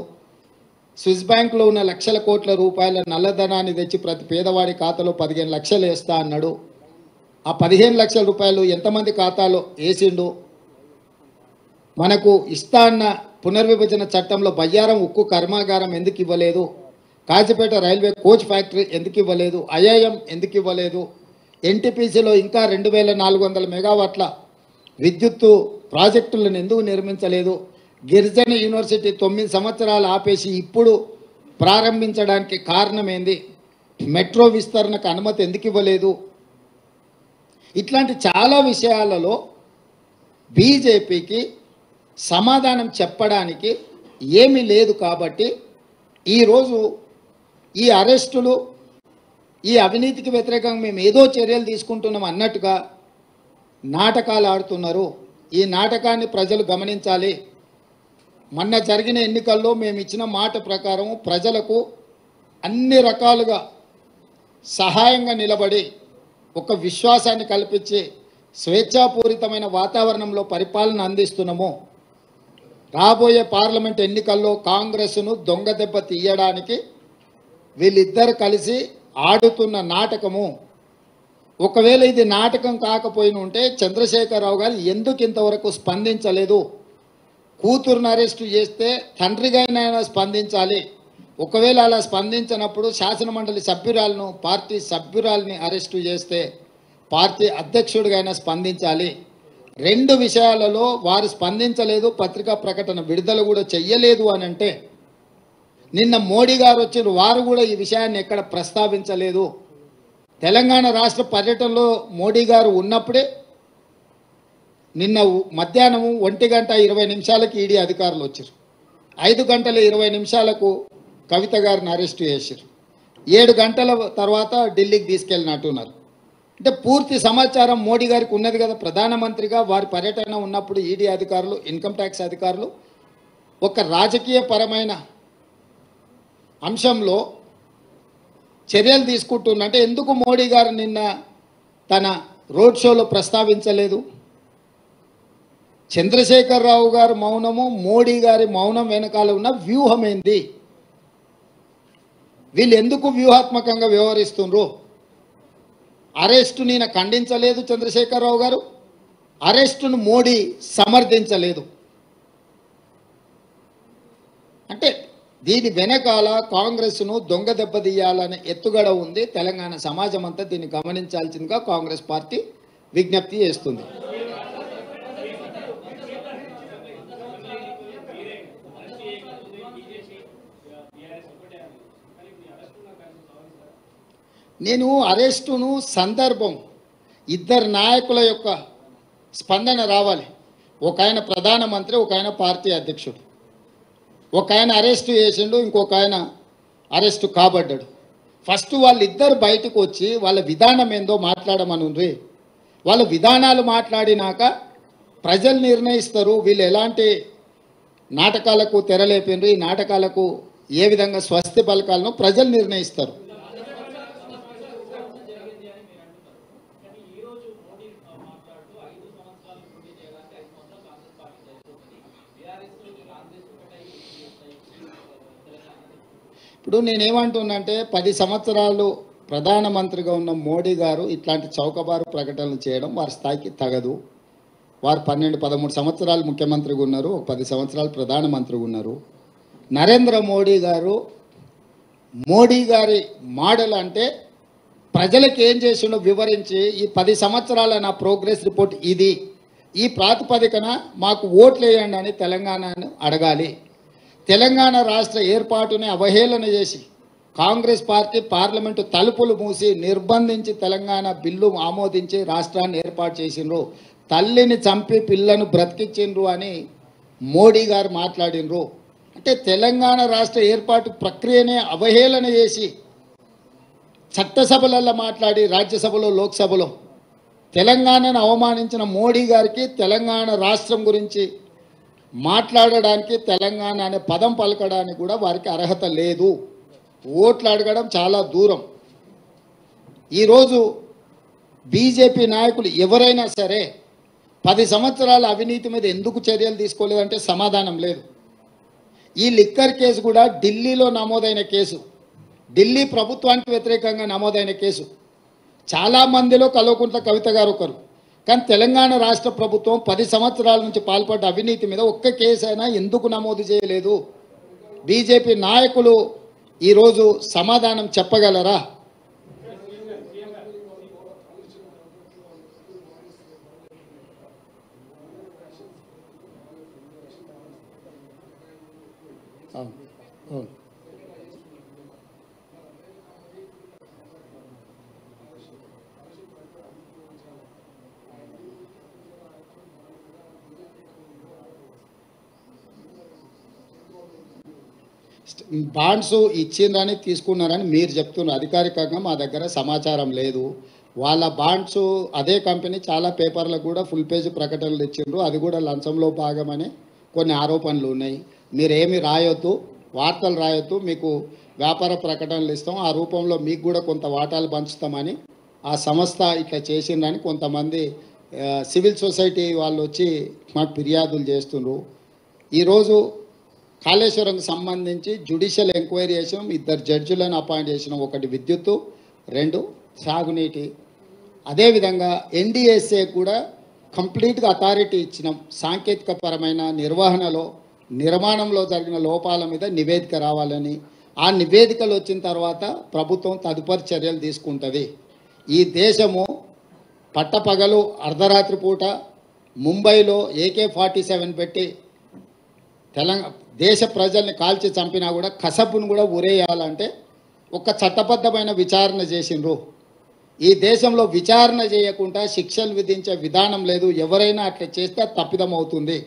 స్విస్ బ్యాంకులో ఉన్న లక్షల కోట్ల రూపాయల నల్లధనాన్ని తెచ్చి ప్రతి పేదవాడి ఖాతాలో 15 లక్షలు వేస్తా అన్నాడు. ఆ 15 లక్షల రూపాయలు ఎంతమంది ఖాతాలో వేసిండు? మనకు ఇస్తా అన్న పునర్విభజన చట్టంలో బయ్యారం ఉక్కు కర్మాగారం ఎందుకు ఇవ్వలేదు? కాజీపేట రైల్వే కోచ్ ఫ్యాక్టరీ ఎందుకు ఇవ్వలేదు? ఐఐఎం ఎందుకు ఇవ్వలేదు? ఎన్టీపీసీలో ఇంకా 2400 మెగావాట్ల విద్యుత్తు ప్రాజెక్టులను ఎందుకు నిర్మించలేదు? గిరిజన యూనివర్సిటీ 9 సంవత్సరాలు ఆపేసి ఇప్పుడు ప్రారంభించడానికి కారణం ఏంది? మెట్రో విస్తరణకు అనుమతి ఎందుకు ఇవ్వలేదు? ఇట్లాంటి చాలా విషయాలలో బీజేపీకి సమాధానం చెప్పడానికి ఏమీ లేదు. కాబట్టి ఈరోజు ఈ అరెస్టులు, ఈ అవినీతికి వ్యతిరేకంగా మేము ఏదో చర్యలు తీసుకుంటున్నాం అన్నట్టుగా నాటకాలు ఆడుతున్నారు. ఈ నాటకాన్ని ప్రజలు గమనించాలి. మొన్న జరిగిన ఎన్నికల్లో మేము ఇచ్చిన మాట ప్రకారం ప్రజలకు అన్ని రకాలుగా సహాయంగా నిలబడి ఒక విశ్వాసాన్ని కల్పించి స్వేచ్ఛాపూరితమైన వాతావరణంలో పరిపాలన అందిస్తున్నాము. రాబోయే పార్లమెంట్ ఎన్నికల్లో కాంగ్రెస్ను దొంగ దెబ్బ తీయడానికి వీళ్ళిద్దరు కలిసి ఆడుతున్న నాటకము. ఒకవేళ ఇది నాటకం కాకపోయిన ఉంటే చంద్రశేఖరరావు గారు ఎందుకు ఇంతవరకు స్పందించలేదు? కూతురును అరెస్టు చేస్తే తండ్రిగానైనా స్పందించాలి. ఒకవేళ అలా స్పందించినప్పుడు శాసనమండలి సభ్యురాలను, పార్టీ సభ్యురాలని అరెస్టు చేస్తే పార్టీ అధ్యక్షుడిగైనా స్పందించాలి. 2 విషయాలలో వారు స్పందించలేదు, పత్రికా ప్రకటన విడుదల కూడా చెయ్యలేదు అని అంటే, నిన్న మోడీ గారు వచ్చిన వారు కూడా ఈ విషయాన్ని ఎక్కడ ప్రస్తావించలేదు. తెలంగాణ రాష్ట్ర పర్యటనలో మోడీ గారు ఉన్నప్పుడే నిన్న మధ్యాహ్నం 1:20 ఈడీ అధికారులు వచ్చారు. 5:20 కవిత గారిని అరెస్టు చేశారు. 7 గంటల తర్వాత ఢిల్లీకి తీసుకెళ్ళినట్టున్నారు. అంటే పూర్తి సమాచారం మోడీ గారికి ఉన్నది కదా. ప్రధానమంత్రిగా వారి పర్యటన ఉన్నప్పుడు ఈడీ అధికారులు, ఇన్కమ్ ట్యాక్స్ అధికారులు ఒక రాజకీయ పరమైన అంశంలో చర్యలు తీసుకుంటున్నంటే ఎందుకు మోడీ గారు నిన్న తన రోడ్ షోలో ప్రస్తావించలేదు? చంద్రశేఖరరావు గారు మౌనము, మోడీ గారి మౌనం వెనకాల ఉన్న వ్యూహం ఏంది? వీళ్ళు ఎందుకు వ్యూహాత్మకంగా వ్యవహరిస్తున్నారు? అరెస్టు నేను ఖండించలేదు చంద్రశేఖరరావు గారు, అరెస్టును మోడీ సమర్థించలేదు. అంటే దీని వెనకాల కాంగ్రెస్ను దొంగ దెబ్బతీయాలనే ఎత్తుగడ ఉంది. తెలంగాణ సమాజం అంతా దీన్ని గమనించాల్సిందిగా కాంగ్రెస్ పార్టీ విజ్ఞప్తి చేస్తుంది. నేను అరెస్టును సందర్భం, ఇద్దరు నాయకుల యొక్క స్పందన రావాలి. ఒక ఆయన ప్రధానమంత్రి, ఒక ఆయన పార్టీ అధ్యక్షుడు. ఒక ఆయన అరెస్టు చేసిండు, ఇంకొక ఆయన అరెస్టు కాబడ్డాడు. ఫస్ట్ వాళ్ళిద్దరు బయటకు వచ్చి వాళ్ళ విధానం ఏందో మాట్లాడమనుండ్రి. వాళ్ళ విధానాలు మాట్లాడినాక ప్రజలు నిర్ణయిస్తారు వీళ్ళు ఎలాంటి నాటకాలకు తెరలేపిండ్రు, ఈ నాటకాలకు ఏ విధంగా స్వస్తి పలకాలను ప్రజలు నిర్ణయిస్తారు. ఇప్పుడు నేనేమంటున్నానంటే 10 సంవత్సరాలు ప్రధానమంత్రిగా ఉన్న మోడీ గారు ఇట్లాంటి చౌకబారు ప్రకటనలు చేయడం వారి స్థాయికి తగదు. వారు 12-13 సంవత్సరాలు ముఖ్యమంత్రిగా ఉన్నారు, 10 సంవత్సరాలు ప్రధానమంత్రిగా ఉన్నారు. నరేంద్ర మోడీ గారు మోడీ గారి మోడల్ అంటే ప్రజలకు ఏం చేసిండో వివరించి ఈ 10 సంవత్సరాల నా ప్రోగ్రెస్ రిపోర్ట్ ఇది, ఈ ప్రాతిపదికన మాకు ఓట్లు వేయండి అని తెలంగాణను అడగాలి. తెలంగాణ రాష్ట్ర ఏర్పాటుని అవహేళన చేసి కాంగ్రెస్ పార్టీ పార్లమెంటు తలుపులు మూసి నిర్బంధించి తెలంగాణ బిల్లు ఆమోదించి రాష్ట్రాన్ని ఏర్పాటు చేసిండ్రు. తల్లిని చంపి పిల్లను బ్రతికించిండ్రు అని మోడీ గారు మాట్లాడినరు. అంటే తెలంగాణ రాష్ట్ర ఏర్పాటు ప్రక్రియనే అవహేళన చేసి చట్టసభలలో మాట్లాడి రాజ్యసభలో లోక్సభలో తెలంగాణను అవమానించిన మోడీ గారికి తెలంగాణ రాష్ట్రం గురించి మాట్లాడడానికి, తెలంగాణ అనే పదం పలకడానికి కూడా వారికి అర్హత లేదు. ఓట్లు అడగడం చాలా దూరం. ఈరోజు బీజేపీ నాయకులు ఎవరైనా సరే 10 సంవత్సరాల అవినీతి మీద ఎందుకు చర్యలు తీసుకోలేదంటే సమాధానం లేదు. ఈ లిక్కర్ కేసు కూడా ఢిల్లీలో నమోదైన కేసు, ఢిల్లీ ప్రభుత్వానికి వ్యతిరేకంగా నమోదైన కేసు. చాలామందిలో కల్వకుంట్ల కవిత గారు ఒకరు. కానీ తెలంగాణ రాష్ట్ర ప్రభుత్వం 10 సంవత్సరాల నుంచి పాల్పడ్డ అవినీతి మీద ఒక్క కేసు అయినా ఎందుకు నమోదు చేయలేదు? బీజేపీ నాయకులు ఈరోజు సమాధానం చెప్పగలరా? అవును. బాండ్స్ ఇచ్చిండ్రని తీసుకున్నారని మీరు చెప్తున్నారు. అధికారికంగా మా దగ్గర సమాచారం లేదు. వాళ్ళ బాండ్స్ అదే కంపెనీ చాలా పేపర్లకు కూడా ఫుల్ పేజ్ ప్రకటనలు ఇచ్చిండ్రు. అది కూడా లంచంలో భాగమని కొన్ని ఆరోపణలు ఉన్నాయి. మీరేమి రాయొద్దు, వార్తలు రాయొద్దు, మీకు వ్యాపార ప్రకటనలు ఇస్తాం, ఆ రూపంలో మీకు కూడా కొంత వాటాలు పంచుతామని ఆ సంస్థ ఇట్లా చేసిందని కొంతమంది సివిల్ సొసైటీ వాళ్ళు వచ్చి మాకు ఫిర్యాదులు చేస్తున్నారు. ఈరోజు కాళేశ్వరంకి సంబంధించి జ్యుడిషియల్ ఎంక్వైరీ చేసినాం, 2 జడ్జిలను అపాయింట్ చేసినాం. ఒకటి విద్యుత్తు, 2 సాగునీటి. అదేవిధంగా ఎన్డీఎస్ఏ కూడా కంప్లీట్గా అథారిటీ ఇచ్చినాం. సాంకేతికపరమైన నిర్మాణంలో జరిగిన లోపాల మీద నివేదిక రావాలని. ఆ నివేదికలు వచ్చిన తర్వాత ప్రభుత్వం తదుపరి చర్యలు తీసుకుంటుంది. ఈ దేశము పట్టపగలు అర్ధరాత్రి పూట ముంబైలో AK-47 పెట్టి దేశ ప్రజల్ని కాల్చి చంపినా కూడా కసబును కూడా ఉరేయాలంటే ఒక చట్టబద్ధమైన విచారణ చేసిండ్రు. ఈ దేశంలో విచారణ చేయకుండా శిక్షలు విధించే విధానం లేదు. ఎవరైనా అట్లా చేస్తే తప్పిదం అవుతుంది.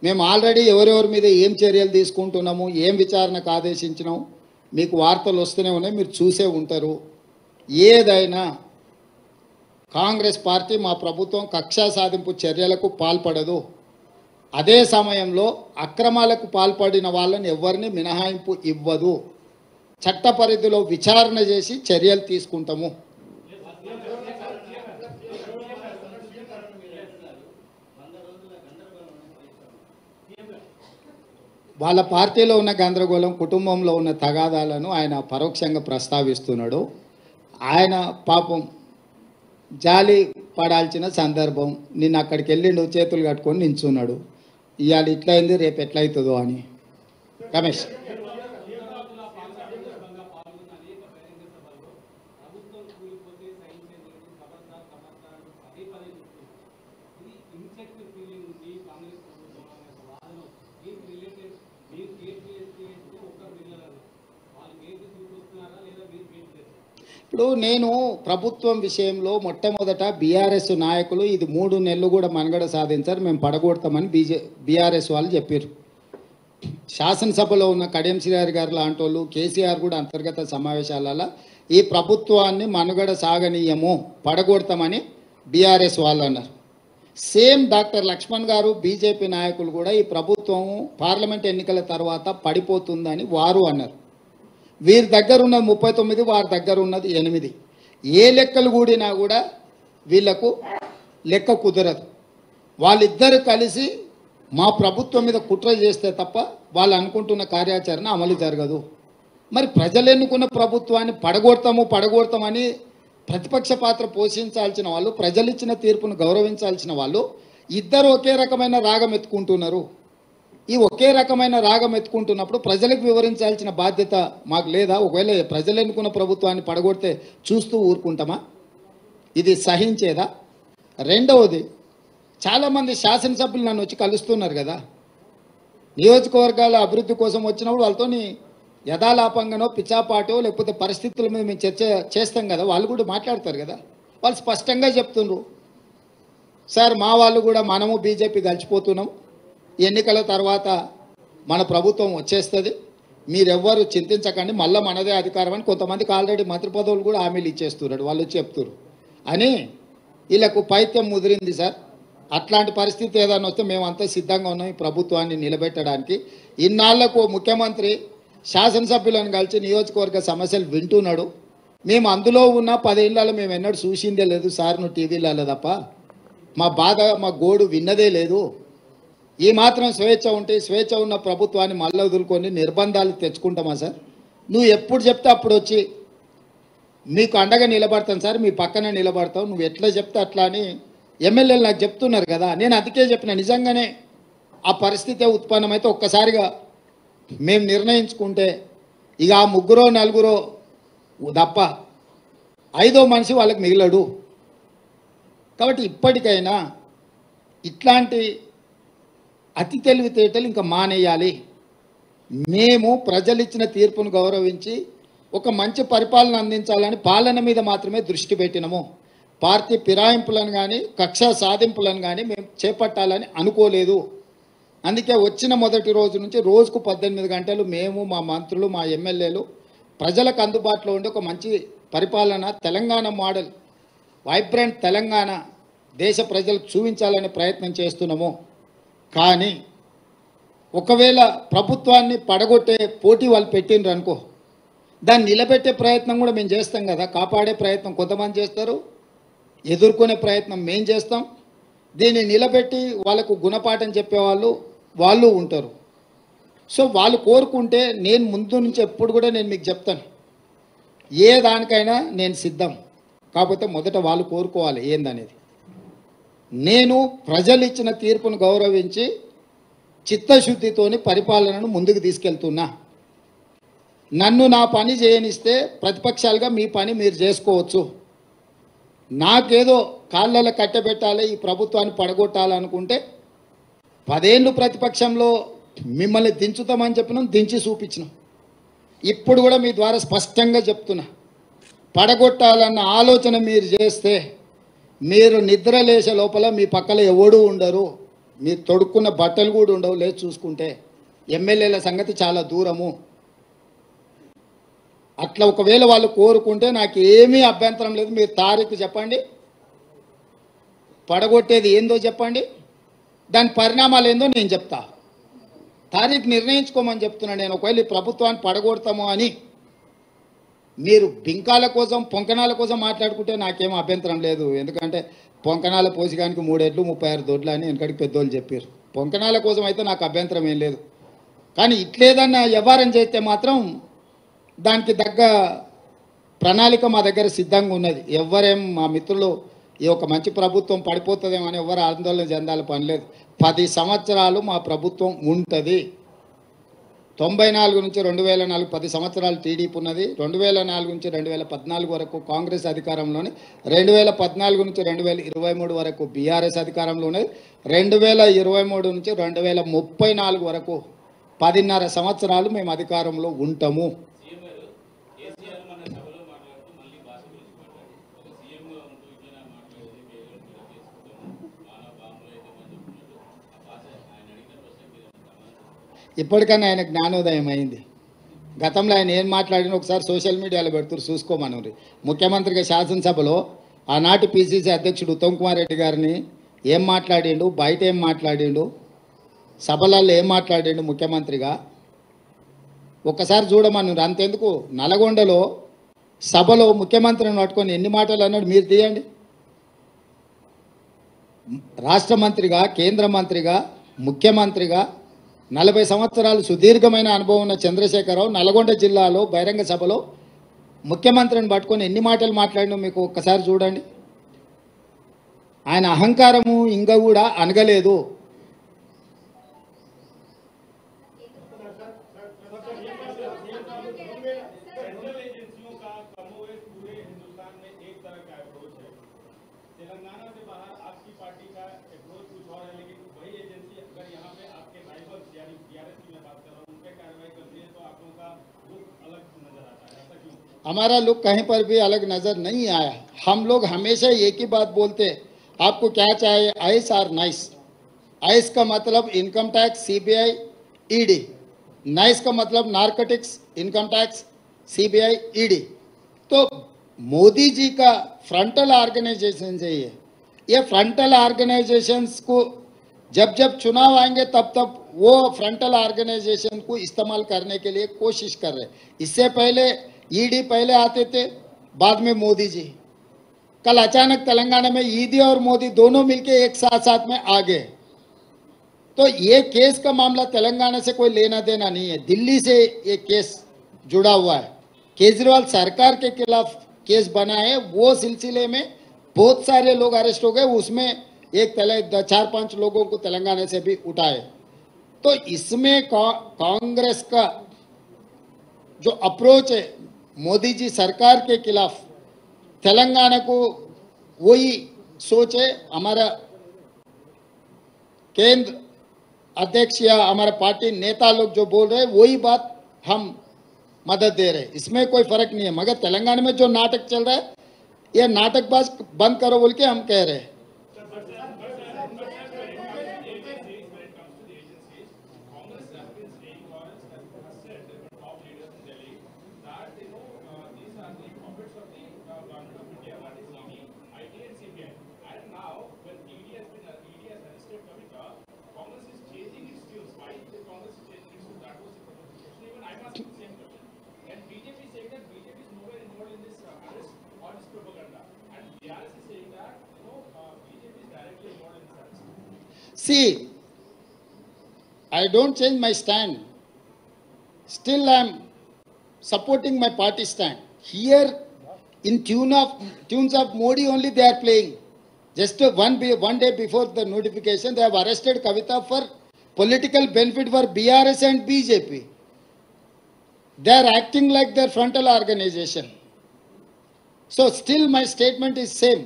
మేము ఆల్రెడీ ఎవరెవరి మీద ఏం చర్యలు తీసుకుంటున్నాము, ఏం విచారణకు ఆదేశించినాము మీకు వార్తలు వస్తూనే ఉన్నాయి, మీరు చూసే ఉంటారు. ఏదైనా కాంగ్రెస్ పార్టీ మా ప్రభుత్వం కక్షా సాధింపు చర్యలకు పాల్పడదు. అదే సమయంలో అక్రమాలకు పాల్పడిన వాళ్ళని ఎవరిని మినహాయింపు ఇవ్వదు. చట్ట పరిధిలో విచారణ చేసి చర్యలు తీసుకుంటాము. వాళ్ళ పార్టీలో ఉన్న గందరగోళం, కుటుంబంలో ఉన్న తగాదాలను ఆయన పరోక్షంగా ప్రస్తావిస్తున్నాడు. ఆయన పాపం జాలి పడాల్సిన సందర్భం. నిన్న అక్కడికి వెళ్ళిండు, చేతులు కట్టుకొని నించున్నాడు. ఇవాళ ఇట్లయింది, రేపు ఎట్లయితుందో అని. రమేష్, ఇప్పుడు నేను ప్రభుత్వం విషయంలో మొట్టమొదట బీఆర్ఎస్ నాయకులు ఇది 3 నెలలు కూడా మనుగడ సాధించారు, మేము పడగొడతామని బీఆర్ఎస్ వాళ్ళు చెప్పారు. శాసనసభలో ఉన్న కడియం శ్రీహరి గారు లాంటి వాళ్ళు, కేసీఆర్ కూడా అంతర్గత సమావేశాలలో ఈ ప్రభుత్వాన్ని మనుగడ సాగనీయము, పడగొడతామని బీఆర్ఎస్ వాళ్ళు అన్నారు. సేమ్ డాక్టర్ లక్ష్మణ్ గారు బీజేపీ నాయకులు కూడా ఈ ప్రభుత్వం పార్లమెంట్ ఎన్నికల తర్వాత పడిపోతుందని వారు అన్నారు. వీరి దగ్గర ఉన్నది 39, వారి దగ్గర ఉన్నది 8. ఏ లెక్కలు కూడినా కూడా వీళ్లకు లెక్క కుదరదు. వాళ్ళిద్దరు కలిసి మా ప్రభుత్వం మీద కుట్ర చేస్తే తప్ప వాళ్ళు అనుకుంటున్న కార్యాచరణ అమలు జరగదు. మరి ప్రజలు ఎన్నుకున్న ప్రభుత్వాన్ని పడగొడతామని ప్రతిపక్ష పాత్ర పోషించాల్సిన వాళ్ళు, ప్రజలు ఇచ్చిన తీర్పును గౌరవించాల్సిన వాళ్ళు ఇద్దరు ఒకే రకమైన రాగం ఎత్తుకుంటున్నారు. ఈ ఒకే రకమైన రాగం ఎత్తుకుంటున్నప్పుడు ప్రజలకు వివరించాల్సిన బాధ్యత మాకు లేదా? ఒకవేళ ప్రజలు ఎన్నుకున్న ప్రభుత్వాన్ని పడగొడితే చూస్తూ ఊరుకుంటామా? ఇది సహించేదా? రెండవది, చాలామంది శాసనసభ్యులు నన్ను వచ్చి కలుస్తున్నారు కదా, నియోజకవర్గాల అభివృద్ధి కోసం వచ్చినప్పుడు వాళ్ళతో యథాలాపంగానో పిచ్చాపాటో లేకపోతే పరిస్థితుల మీద మేము చర్చ చేస్తాం కదా, వాళ్ళు కూడా మాట్లాడతారు కదా. వాళ్ళు స్పష్టంగా చెప్తున్నారు, సార్ మా వాళ్ళు కూడా మనము బీజేపీ కలిసిపోతున్నాం, ఎన్నికల తర్వాత మన ప్రభుత్వం వచ్చేస్తుంది, మీరెవ్వరు చింతించకండి, మళ్ళీ మనదే అధికారం అని కొంతమందికి ఆల్రెడీ మంత్రి పదవులు కూడా హామీలు ఇచ్చేస్తున్నారు. వాళ్ళు చెప్తున్నారు అని వీళ్ళకు పైత్యం ముదిరింది సార్. అట్లాంటి పరిస్థితి ఏదైనా వస్తే మేమంతా సిద్ధంగా ఉన్నాం ఈ ప్రభుత్వాన్ని నిలబెట్టడానికి. ఇన్నాళ్లకు ముఖ్యమంత్రి శాసనసభ్యులను కలిసి నియోజకవర్గ సమస్యలు వింటున్నాడు. మేము అందులో ఉన్న 10 ఏళ్ళలో మేము ఎన్నడూ చూసిందే లేదు సార్, నువ్వు టీవీలలో తప్ప మా బాధ మా గోడు విన్నదే లేదు. ఈ మాత్రం స్వేచ్ఛ ఉంటే స్వేచ్ఛ ఉన్న ప్రభుత్వాన్ని మళ్ళీ వదులుకొని నిర్బంధాలు తెచ్చుకుంటామా సార్? నువ్వు ఎప్పుడు చెప్తే అప్పుడు వచ్చి మీకు అండగా నిలబడతాను సార్, మీ పక్కన నిలబడతావు, నువ్వు ఎట్లా చెప్తే అట్లా అని ఎమ్మెల్యేలు నాకు చెప్తున్నారు కదా. నేను అందుకే చెప్పిన, నిజంగానే ఆ పరిస్థితి ఉత్పన్నమైతే ఒక్కసారిగా మేము నిర్ణయించుకుంటే ఇక ఆ 3 4 తప్ప 5వ మనిషి వాళ్ళకి మిగిలడు. కాబట్టి ఇప్పటికైనా ఇట్లాంటి అతి తెలివితేటలు ఇంకా మానేయాలి. మేము ప్రజలు ఇచ్చిన తీర్పును గౌరవించి ఒక మంచి పరిపాలన అందించాలని పాలన మీద మాత్రమే దృష్టి పెట్టినాము. పార్టీ ఫిరాయింపులను కానీ కక్ష సాధింపులను కానీ మేము చేపట్టాలని అనుకోలేదు. అందుకే వచ్చిన మొదటి రోజు నుంచి రోజుకు 18 గంటలు మేము, మా మంత్రులు, మా ఎమ్మెల్యేలు ప్రజలకు అందుబాటులో ఉండి ఒక మంచి పరిపాలన, తెలంగాణ మోడల్, వైబ్రెంట్ తెలంగాణ దేశ ప్రజలకు చూపించాలనే ప్రయత్నం చేస్తున్నాము. కానీ ఒకవేళ ప్రభుత్వాన్ని పడగొట్టే పోటీ వాళ్ళు పెట్టిండ్రు అనుకో, దాన్ని నిలబెట్టే ప్రయత్నం కూడా మేము చేస్తాం కదా. కాపాడే ప్రయత్నం కొంతమంది చేస్తారు, ఎదుర్కొనే ప్రయత్నం మేము చేస్తాం. దీన్ని నిలబెట్టి వాళ్ళకు గుణపాఠం చెప్పేవాళ్ళు వాళ్ళు ఉంటారు. సో వాళ్ళు కోరుకుంటే నేను ముందు నుంచి ఎప్పుడు కూడా నేను మీకు చెప్తాను, ఏ దానికైనా నేను సిద్ధం. కాకపోతే మొదట వాళ్ళు కోరుకోవాలి ఏందనేది. నేను ప్రజలు ఇచ్చిన తీర్పును గౌరవించి చిత్తశుద్ధితోని పరిపాలనను ముందుకు తీసుకెళ్తున్నా. నన్ను నా పని చేయనిస్తే ప్రతిపక్షాలుగా మీ పని మీరు చేసుకోవచ్చు. నాకేదో కాళ్ళలో కట్టబెట్టాలి, ఈ ప్రభుత్వాన్ని పడగొట్టాలనుకుంటే 10 ఏళ్ళు ప్రతిపక్షంలో మిమ్మల్ని దించుతామని చెప్పినాం, దించి చూపించినాం. ఇప్పుడు కూడా మీ ద్వారా స్పష్టంగా చెప్తున్నా, పడగొట్టాలన్న ఆలోచన మీరు చేస్తే మీరు నిద్ర లేచే లోపల మీ పక్కన ఎవడూ ఉండరు, మీరు తొడుక్కున్న బట్టలు కూడా ఉండవు. లేదు చూసుకుంటే ఎమ్మెల్యేల సంగతి చాలా దూరము. అట్లా ఒకవేళ వాళ్ళు కోరుకుంటే నాకు ఏమీ అభ్యంతరం లేదు. మీరు తారీఖు చెప్పండి, పడగొట్టేది ఏందో చెప్పండి, దాని పరిణామాలు ఏందో నేను చెప్తా. తారీఖు నిర్ణయించుకోమని చెప్తున్నా నేను. ఒకవేళ ఈ ప్రభుత్వాన్ని పడగొడతాము అని మీరు బింకాల కోసం పొంకనాల కోసం మాట్లాడుకుంటే నాకేం అభ్యంతరం లేదు. ఎందుకంటే పొంకనాల పోసిగానికి 3 ఏళ్ళు 36 దొడ్లు అని వెనకడికి పెద్దోళ్ళు చెప్పారు. పొంకనాల కోసం అయితే నాకు అభ్యంతరం ఏం లేదు. కానీ ఇట్లేదన్నా వ్యవహారం చేస్తే మాత్రం దానికి తగ్గ ప్రణాళిక మా దగ్గర సిద్ధంగా ఉన్నది. ఎవరేం మా మిత్రులు ఈ ఒక మంచి ప్రభుత్వం పడిపోతుందేమో అని ఎవరు ఆందోళన చెందాలి పని లేదు. 10 సంవత్సరాలు మా ప్రభుత్వం ఉంటుంది. 94 నుంచి 2004 10 సంవత్సరాలు టీడీపీ ఉన్నది. 2004 నుంచి 2014 వరకు కాంగ్రెస్ అధికారంలోనే, 2014 నుంచి 2023 వరకు బీఆర్ఎస్ అధికారంలో ఉన్నది. 2023 నుంచి 2034 వరకు 10.5 సంవత్సరాలు మేము అధికారంలో ఉంటాము. ఇప్పటికన్నా ఆయన జ్ఞానోదయం అయింది. గతంలో ఆయన ఏం మాట్లాడినా ఒకసారి సోషల్ మీడియాలో పెడుతున్నారు, చూసుకోమని. ముఖ్యమంత్రిగా శాసనసభలో ఆనాటి పిసిసి అధ్యక్షుడు ఉత్తమ్ కుమార్ రెడ్డి గారిని ఏం మాట్లాడిండు, బయట ఏం మాట్లాడిండు, సభలలో ఏం మాట్లాడిండు ముఖ్యమంత్రిగా ఒక్కసారి చూడమన్నారు. అంతెందుకు నల్గొండలో సభలో ముఖ్యమంత్రిని పట్టుకొని ఎన్ని మాటలు అన్నాడు మీరు తీయండి. రాష్ట్ర మంత్రిగా, కేంద్ర మంత్రిగా, ముఖ్యమంత్రిగా 40 సంవత్సరాలు సుదీర్ఘమైన అనుభవం ఉన్న చంద్రశేఖరరావు నల్గొండ జిల్లాలో బహిరంగ సభలో ముఖ్యమంత్రిని పట్టుకొని ఎన్ని మాటలు మాట్లాడినా మీకు ఒక్కసారి చూడండి. ఆయన అహంకారము ఇంకా కూడా అనగలేదు. तेलंगाना से बाहर आपकी पार्टी का अप्रोच कुछ और है, लेकिन वही एजेंसी अगर यहाँ पे आपके राइवल्स यानी टीआरएस की मैं बात कर रहा हूँ, उन पे कार्रवाई करती है तो आप लोगों का लुक अलग नजर आता है, ऐसा क्यों? हमारा लुक कहीं पर भी अलग नजर नहीं आया। हम लोग हमेशा एक ही बात बोलते हैं, आपको क्या चाहिए, आइस और नाइस। आइस का मतलब income tax, CBI, ED. Nice का मतलब narcotics, income tax, CBI, ED. तो मोदी जी का फ्रंटल ऑर्गेनाइजेशन चाहिए। ये फ्रंटल ऑर्गेनाइजेशंस को जब जब चुनाव आएंगे तब तब वो फ्रंटल ऑर्गेनाइजेशन को इस्तेमाल करने के लिए कोशिश कर रहे। इससे पहले ईडी पहले आते थे, बाद में मोदी जी। कल अचानक तेलंगाना में ईडी और मोदी दोनों मिलके एक साथ में आ गए। तो ये केस का मामला तेलंगाना से कोई लेना देना नहीं है, दिल्ली से ये केस जुड़ा हुआ है। केजरीवाल सरकार के खिलाफ केस बना है, वो सिलसिले में बहुत सारे लोग अरेस्ट हो गए, उसमें एक 4-5 लोगों को तेलंगाना से भी उठाए। तो इसमें कांग्रेस का जो अप्रोच है मोदी जी सरकार के खिलाफ, तेलंगाना को वही सोच है। हमारा केंद्र अध्यक्ष या हमारा पार्टी नेता लोग जो बोल रहे हैं वही बात हम मदद दे रहे हैं, इसमें कोई फर्क नहीं है। मगर तेलंगाना में जो नाटक चल रहा है ये नाटकबाज बंद करो बोल के हम कह रहे हैं। See, I don't change my stand. Still I am supporting my party stand. Here in tunes of Modi only they are playing. Just one day before the notification they have arrested Kavita for political benefit for BRS and BJP. They are acting like their frontal organization. So still my statement is same.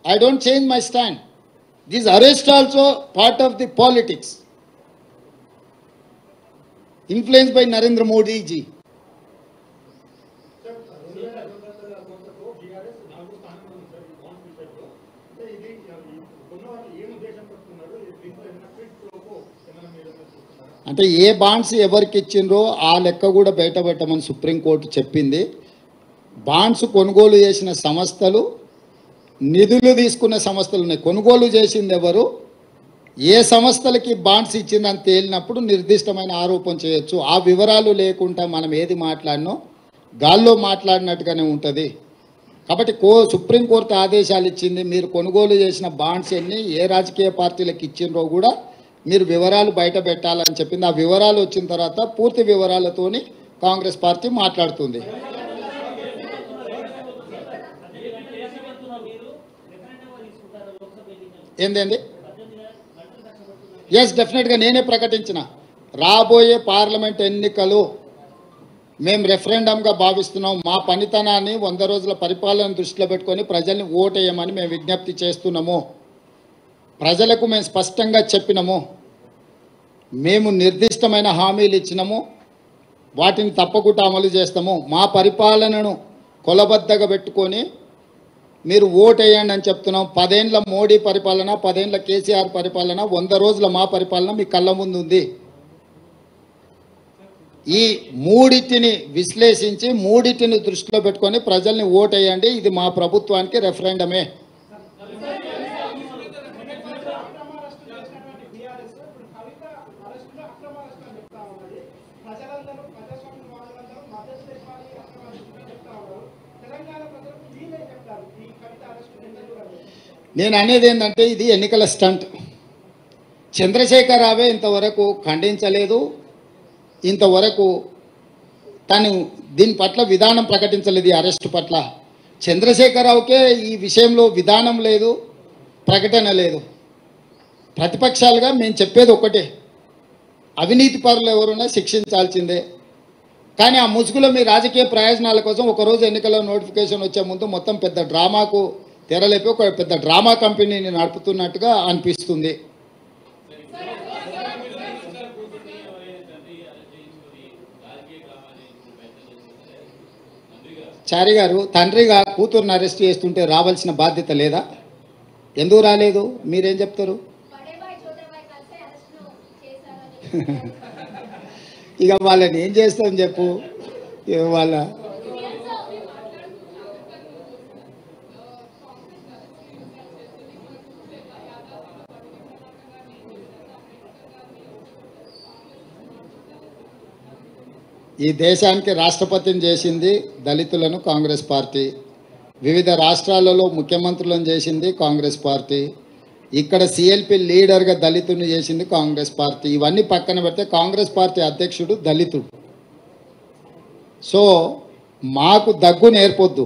I don't change my stand. This arrest also part of the politics, influenced by Narendra Modi ji. అంటే ఏ బాండ్స్ ఎవరికి ఇచ్చిండ్రో ఆ లెక్క కూడా బయట పెట్టమని సుప్రీంకోర్టు చెప్పింది. బాండ్స్ కొనుగోలు చేసిన సంస్థలు, నిధులు తీసుకున్న సంస్థలు ఉన్నాయి. కొనుగోలు చేసింది ఎవరు, ఏ సంస్థలకి బాండ్స్ ఇచ్చిందని తేలినప్పుడు నిర్దిష్టమైన ఆరోపణ చేయొచ్చు. ఆ వివరాలు లేకుండా మనం ఏది మాట్లాడినో గాల్లో మాట్లాడినట్టుగానే ఉంటుంది. కాబట్టి సుప్రీంకోర్టు ఆదేశాలు ఇచ్చింది, మీరు కొనుగోలు చేసిన బాండ్స్ ఎన్ని, ఏ రాజకీయ పార్టీలకు ఇచ్చిండ్రో కూడా మీరు వివరాలు బయట పెట్టాలని చెప్పింది. ఆ వివరాలు వచ్చిన తర్వాత పూర్తి వివరాలతోని కాంగ్రెస్ పార్టీ మాట్లాడుతుంది. ఏందండి? ఎస్, డెఫినెట్గా నేనే ప్రకటించిన రాబోయే పార్లమెంట్ ఎన్నికలు మేము రెఫరెండంగా భావిస్తున్నాం. మా పనితనాన్ని 100 రోజుల పరిపాలన దృష్టిలో పెట్టుకొని ప్రజల్ని ఓటేయమని మేము విజ్ఞప్తి చేస్తున్నాము. ప్రజలకు మేము స్పష్టంగా చెప్పినాము, మేము నిర్దిష్టమైన హామీలు ఇచ్చినాము, వాటిని తప్పకుండా అమలు చేస్తాము. మా పరిపాలనను కొలబద్దగా పెట్టుకొని మీరు ఓటేయండి అని చెప్తున్నాం. 10 ఏళ్ల మోడీ పరిపాలన, 10 ఏళ్ల కేసీఆర్ పరిపాలన, 100 రోజుల మా పరిపాలన మీ కళ్ళ ముందు ఉంది. ఈ మూడిటిని విశ్లేషించి మూడిటిని దృష్టిలో పెట్టుకొని ప్రజల్ని ఓటేయండి, ఇది మా ప్రభుత్వానికి రెఫరెండమే. నేను అనేది ఏంటంటే ఇది ఎన్నికల స్టంట్. చంద్రశేఖర్ రావే ఇంతవరకు ఖండించలేదు, ఇంతవరకు తను దీని పట్ల విధానం ప్రకటించలేదు. ఈ అరెస్టు పట్ల చంద్రశేఖరరావుకే ఈ విషయంలో విధానం లేదు, ప్రకటన లేదు. ప్రతిపక్షాలుగా మేము చెప్పేది ఒకటే, అవినీతి పరులు ఎవరున్నా శిక్షించాల్సిందే. కానీ ఆ ముసుగులో మీ రాజకీయ ప్రయోజనాల కోసం ఒకరోజు ఎన్నికల నోటిఫికేషన్ వచ్చే ముందు మొత్తం పెద్ద డ్రామాకు తెరలేపి ఒక పెద్ద డ్రామా కంపెనీని నడుపుతున్నట్టుగా అనిపిస్తుంది. చారి గారు, తండ్రిగా కూతురుని అరెస్ట్ చేస్తుంటే రావాల్సిన బాధ్యత లేదా? ఎందుకు రాలేదు? మీరేం చెప్తారు? ఇక వాళ్ళని ఏం చేస్తాం చెప్పు. వాళ్ళ ఈ దేశానికి రాష్ట్రపతిని చేసింది దళితులను కాంగ్రెస్ పార్టీ, వివిధ రాష్ట్రాలలో ముఖ్యమంత్రులను చేసింది కాంగ్రెస్ పార్టీ, ఇక్కడ సిఎల్పి లీడర్గా దళితుని చేసింది కాంగ్రెస్ పార్టీ. ఇవన్నీ పక్కన పెడితే కాంగ్రెస్ పార్టీ అధ్యక్షుడు దళితుడు. సో మాకు దగ్గు నేర్పొద్దు.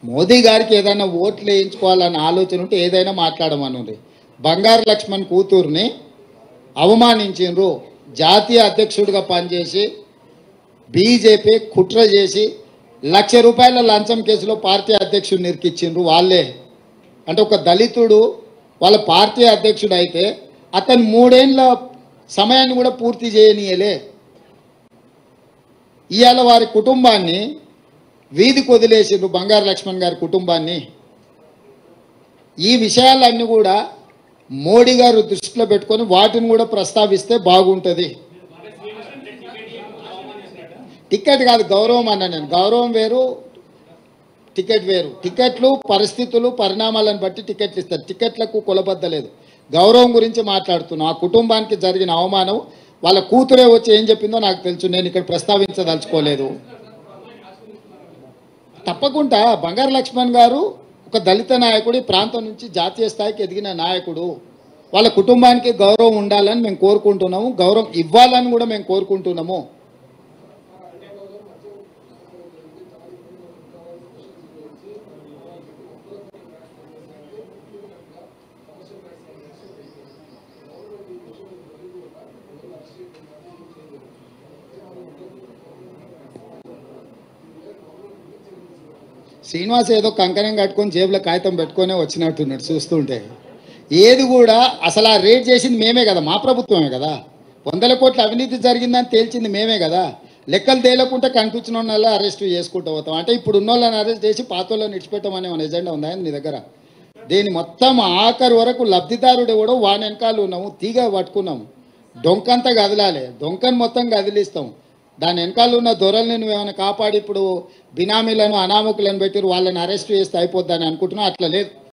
మోదీ గారికి ఏదైనా ఓట్లు వేయించుకోవాలన్న ఆలోచన ఉంటే ఏదైనా మాట్లాడమనుంది. బంగారు లక్ష్మణ్ కూతుర్ని అవమానించిండ్రు. జాతీయ అధ్యక్షుడిగా పనిచేసి బీజేపీ కుట్ర చేసి ₹1,00,000 లంచం కేసులో పార్టీ అధ్యక్షుడిని ఇరికిచ్చిండ్రు వాళ్ళే. అంటే ఒక దళితుడు వాళ్ళ పార్టీ అధ్యక్షుడు అయితే అతను 3 ఏళ్ళ సమయాన్ని కూడా పూర్తి చేయనీయలే. ఇవాళ వారి కుటుంబాన్ని వీధికి వదిలేసిండ్రు, బంగారు లక్ష్మణ్ గారి కుటుంబాన్ని. ఈ విషయాలన్నీ కూడా మోడీ గారు దృష్టిలో పెట్టుకొని వాటిని కూడా ప్రస్తావిస్తే బాగుంటుంది. టికెట్ కాదు, గౌరవం అన్న నేను. గౌరవం వేరు, టికెట్ వేరు. టికెట్లు పరిస్థితులు పరిణామాలను బట్టి టికెట్లు ఇస్తారు. టికెట్లకు కొలబద్దలేదు. గౌరవం గురించి మాట్లాడుతున్నాం. ఆ కుటుంబానికి జరిగిన అవమానం వాళ్ళ కూతురే వచ్చి ఏం చెప్పిందో నాకు తెలుసు, నేను ఇక్కడ ప్రస్తావించదలుచుకోలేదు. తప్పకుండా బంగారు లక్ష్మణ్ గారు ఒక దళిత నాయకుడు, ఈ ప్రాంతం నుంచి జాతీయ స్థాయికి ఎదిగిన నాయకుడు. వాళ్ళ కుటుంబానికి గౌరవం ఉండాలని మేము కోరుకుంటున్నాము, గౌరవం ఇవ్వాలని కూడా మేము కోరుకుంటున్నాము. శ్రీనివాస్ ఏదో కంకణం కట్టుకొని జేబులో కాగితం పెట్టుకొని వచ్చినట్టున్నాడు చూస్తుంటే. ఏది కూడా అసలు ఆ రేట్ చేసింది మేమే కదా, మా ప్రభుత్వమే కదా. 100 కోట్ల అవినీతి జరిగిందని తేల్చింది మేమే కదా. లెక్కలు తేలకుంటే కనిపించిన వాళ్ళ అరెస్ట్ చేసుకుంటూ పోతాం. అంటే ఇప్పుడు ఉన్న వాళ్ళని అరెస్ట్ చేసి పాత వాళ్ళని విడిచిపెట్టమనే మన ఎజెండా ఉందా నీ దగ్గర? దీని మొత్తం ఆఖరి వరకు లబ్ధిదారుడు కూడా వాని వెనకాల ఉన్నాము, తీగ పట్టుకున్నాము. డొంకంతా కదలాలి, డొంకను మొత్తం కదిలిస్తాం. దాని వెనకాల ఉన్న దొరల్ని నువ్వేమైనా కాపాడి ఇప్పుడు బినామీలను అనామకులను పెట్టి వాళ్ళని అరెస్ట్ చేస్తే అయిపోద్దని అనుకుంటున్నావు. అట్లా లేదు.